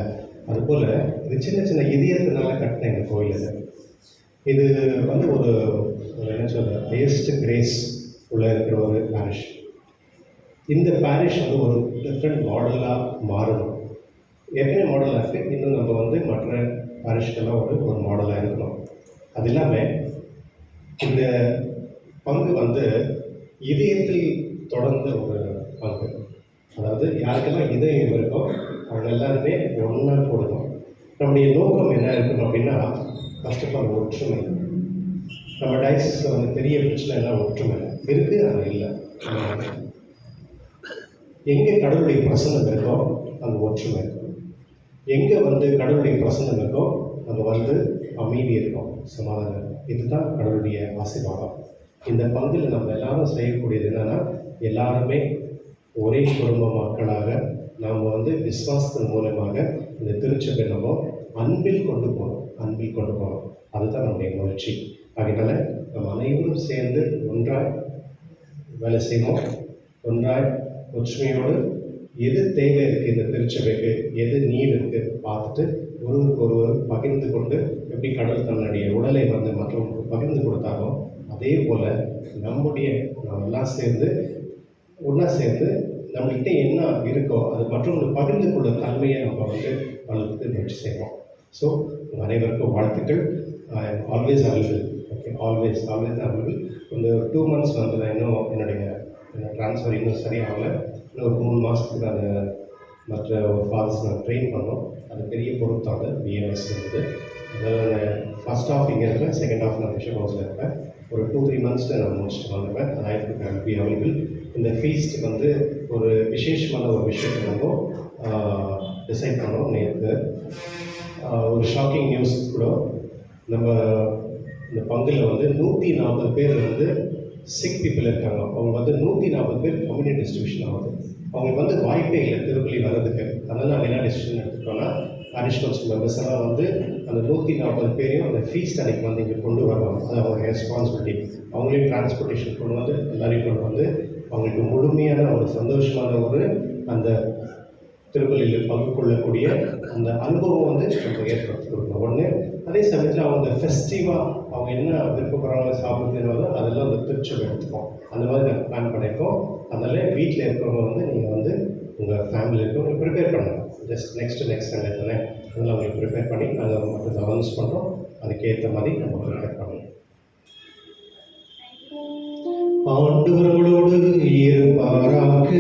அதுபோல் இது சின்ன சின்ன இதயத்தினால கட்டின இந்த கோயில். இது வந்து ஒரு என்ன சொல்ற ஹையஸ்ட் கிரேஸ் உள்ள இருக்கிற ஒரு பாரிஷ். இந்த பாரிஷ் வந்து ஒரு டிஃப்ரெண்ட் மாடலாக மாறணும். ஏற்கனவே மாடலாக இருக்குது, இன்னும் நம்ம வந்து மற்ற பாரிஷ்கெல்லாம் ஒரு மாடலாக இருக்கணும். அது இல்லாமல் இந்த பங்கு வந்து இதயத்தில் தொடர்ந்த ஒரு பங்கு. அதாவது யாருக்கெல்லாம் இதயம் இருக்கோ அவங்க எல்லாருமே ஒன்றா கொடுக்கும். நம்முடைய நோக்கம் என்ன இருக்கணும் அப்படின்னா, ஃபர்ஸ்ட் ஆஃப் ஆல் ஒற்றுமை. நம்ம டயசிஸில் வந்து பெரிய பிரச்சனை எல்லாம் ஒற்றுமை இருக்குது, அது இல்லை. எங்கே கடவுளுடைய பிரசன்னம் இருக்கோ அங்கே ஒற்றுமை இருக்கும். எங்கே வந்து கடவுளுடைய பிரசன்னம் இருக்கோ அங்கே வந்து அமைதி இருக்கும், சமாதானம் இருக்கும். இதுதான் கடவுளுடைய ஆசீர்வாதம். இந்த பங்கில் நம்ம எல்லாரும் செய்யக்கூடியது என்னென்னா, எல்லாருமே ஒரே குடும்ப மக்களாக நாம் வந்து விசுவாசத்தின் மூலமாக இந்த திருச்சபை நம்ம அன்பில் கொண்டு போகிறோம். அதுதான் நம்முடைய முயற்சி. அதனால நம்ம அனைவரும் சேர்ந்து ஒன்றாய் வேலை செய்வோம். ஒன்றாய் ஒற்றுமையோடு எது தேவை இருக்குது இந்த திருச்சபைக்கு, எது நீர் இருக்குது பார்த்துட்டு ஒருவருக்கு ஒருவர் பகிர்ந்து கொண்டு எப்படி கடவுள் தன்னுடைய உடலை வந்து மற்றவங்களுக்கு பகிர்ந்து கொடுத்தாரோ அதே போல் நாம் எல்லாம் சேர்ந்து ஒன்றா சேர்ந்து நம்மகிட்ட என்ன இருக்கோ அது மற்றவங்களுக்கு பகிர்ந்து கொள்ள தன்மையை நம்ம வந்து வளர்த்து முயற்சி செய்வோம். ஸோ அனைவருக்கும் வாழ்த்துக்கள். Always available. Okay, always available. இந்த 2 months வந்து நான் இன்னும் என்னுடைய ட்ரான்ஸ்ஃபர் இன்னும் சரியாகலை. இன்னும் ஒரு 3 மாதத்துக்கு அதை மற்ற ஒரு ஃபாதர்ஸ் நான் ட்ரெயின் பண்ணோம். அது பெரிய பொறுப்பாக பிஎம்எஸ் இருந்தது. அதனால் ஃபர்ஸ்ட் ஆஃப் இங்கே இருப்பேன், செகண்ட் ஆஃப் நான் பிஷப் ஹவுஸில் இருப்பேன். ஒரு 2-3 மந்த்ஸில் நான் முடிச்சுட்டு வந்துடுவேன். I be available. இந்த ஃபீஸ்ட் வந்து ஒரு விசேஷமான ஒரு விஷயத்தை நம்ம டிசைட் பண்ணோம் நேற்று. ஒரு ஷாக்கிங் நியூஸ் கூட, நம்ம இந்த பங்கில் வந்து 140 பேர் வந்து சிக் பீப்புள் இருக்காங்க. அவங்க வந்து 140 பேர் கம்யூனிட்டி டிஸ்ட்ரிபியூஷன் ஆகுது. அவங்களுக்கு வந்து வாய்ப்பே இல்லை திருப்பலி வர்றதுக்கு. அதனால் நாங்கள் என்ன டிசிஷன் எடுத்துட்டோம்னா, பாரிஷ் கவுன்சில் மெம்பர்ஸ் எல்லாம் வந்து அந்த 140 பேரையும் அந்த ஃபீஸ்ட் அன்னைக்கு வந்து இங்கே கொண்டு வருவாங்க. அது அவங்க ரெஸ்பான்சிபிலிட்டி. அவங்களே டிரான்ஸ்போர்ட்டேஷன் கொண்டு வந்து எல்லாரையும் கொண்டு வந்து அவங்களுக்கு முழுமையான ஒரு சந்தோஷமான ஒரு அந்த திருப்பலியில் பங்கு கொள்ளக்கூடிய அந்த அனுபவம் வந்து நம்ம ஏற்படுத்தி கொடுக்கணும். ஒன்று, அதே சமயத்தில் அவங்க ஃபெஸ்டிவாக அவங்க என்ன விருப்பப்படுறாங்க சாப்பிட்றதுனால அதெல்லாம் அந்த திருச்சபை எடுத்துப்போம். அந்த மாதிரி நாங்கள் பிளான் பண்ணியிருக்கோம். அதனால் வீட்டில் இருக்கிறவங்க வந்து நீங்கள் வந்து உங்கள் ஃபேமிலி இருக்கவங்க ப்ரிப்பேர் பண்ணுங்கள். ஜஸ்ட் நெக்ஸ்ட் சண்டே தானே, அதனால் அவங்களுக்கு ப்ரிப்பேர் பண்ணி நாங்கள் மட்டும் அனௌன்ஸ் பண்ணுறோம். அதுக்கேற்ற மாதிரி நம்ம ப்ரிப்பேர் பண்ணணும். ஆண்டவர்களோடு இருப்பாராக.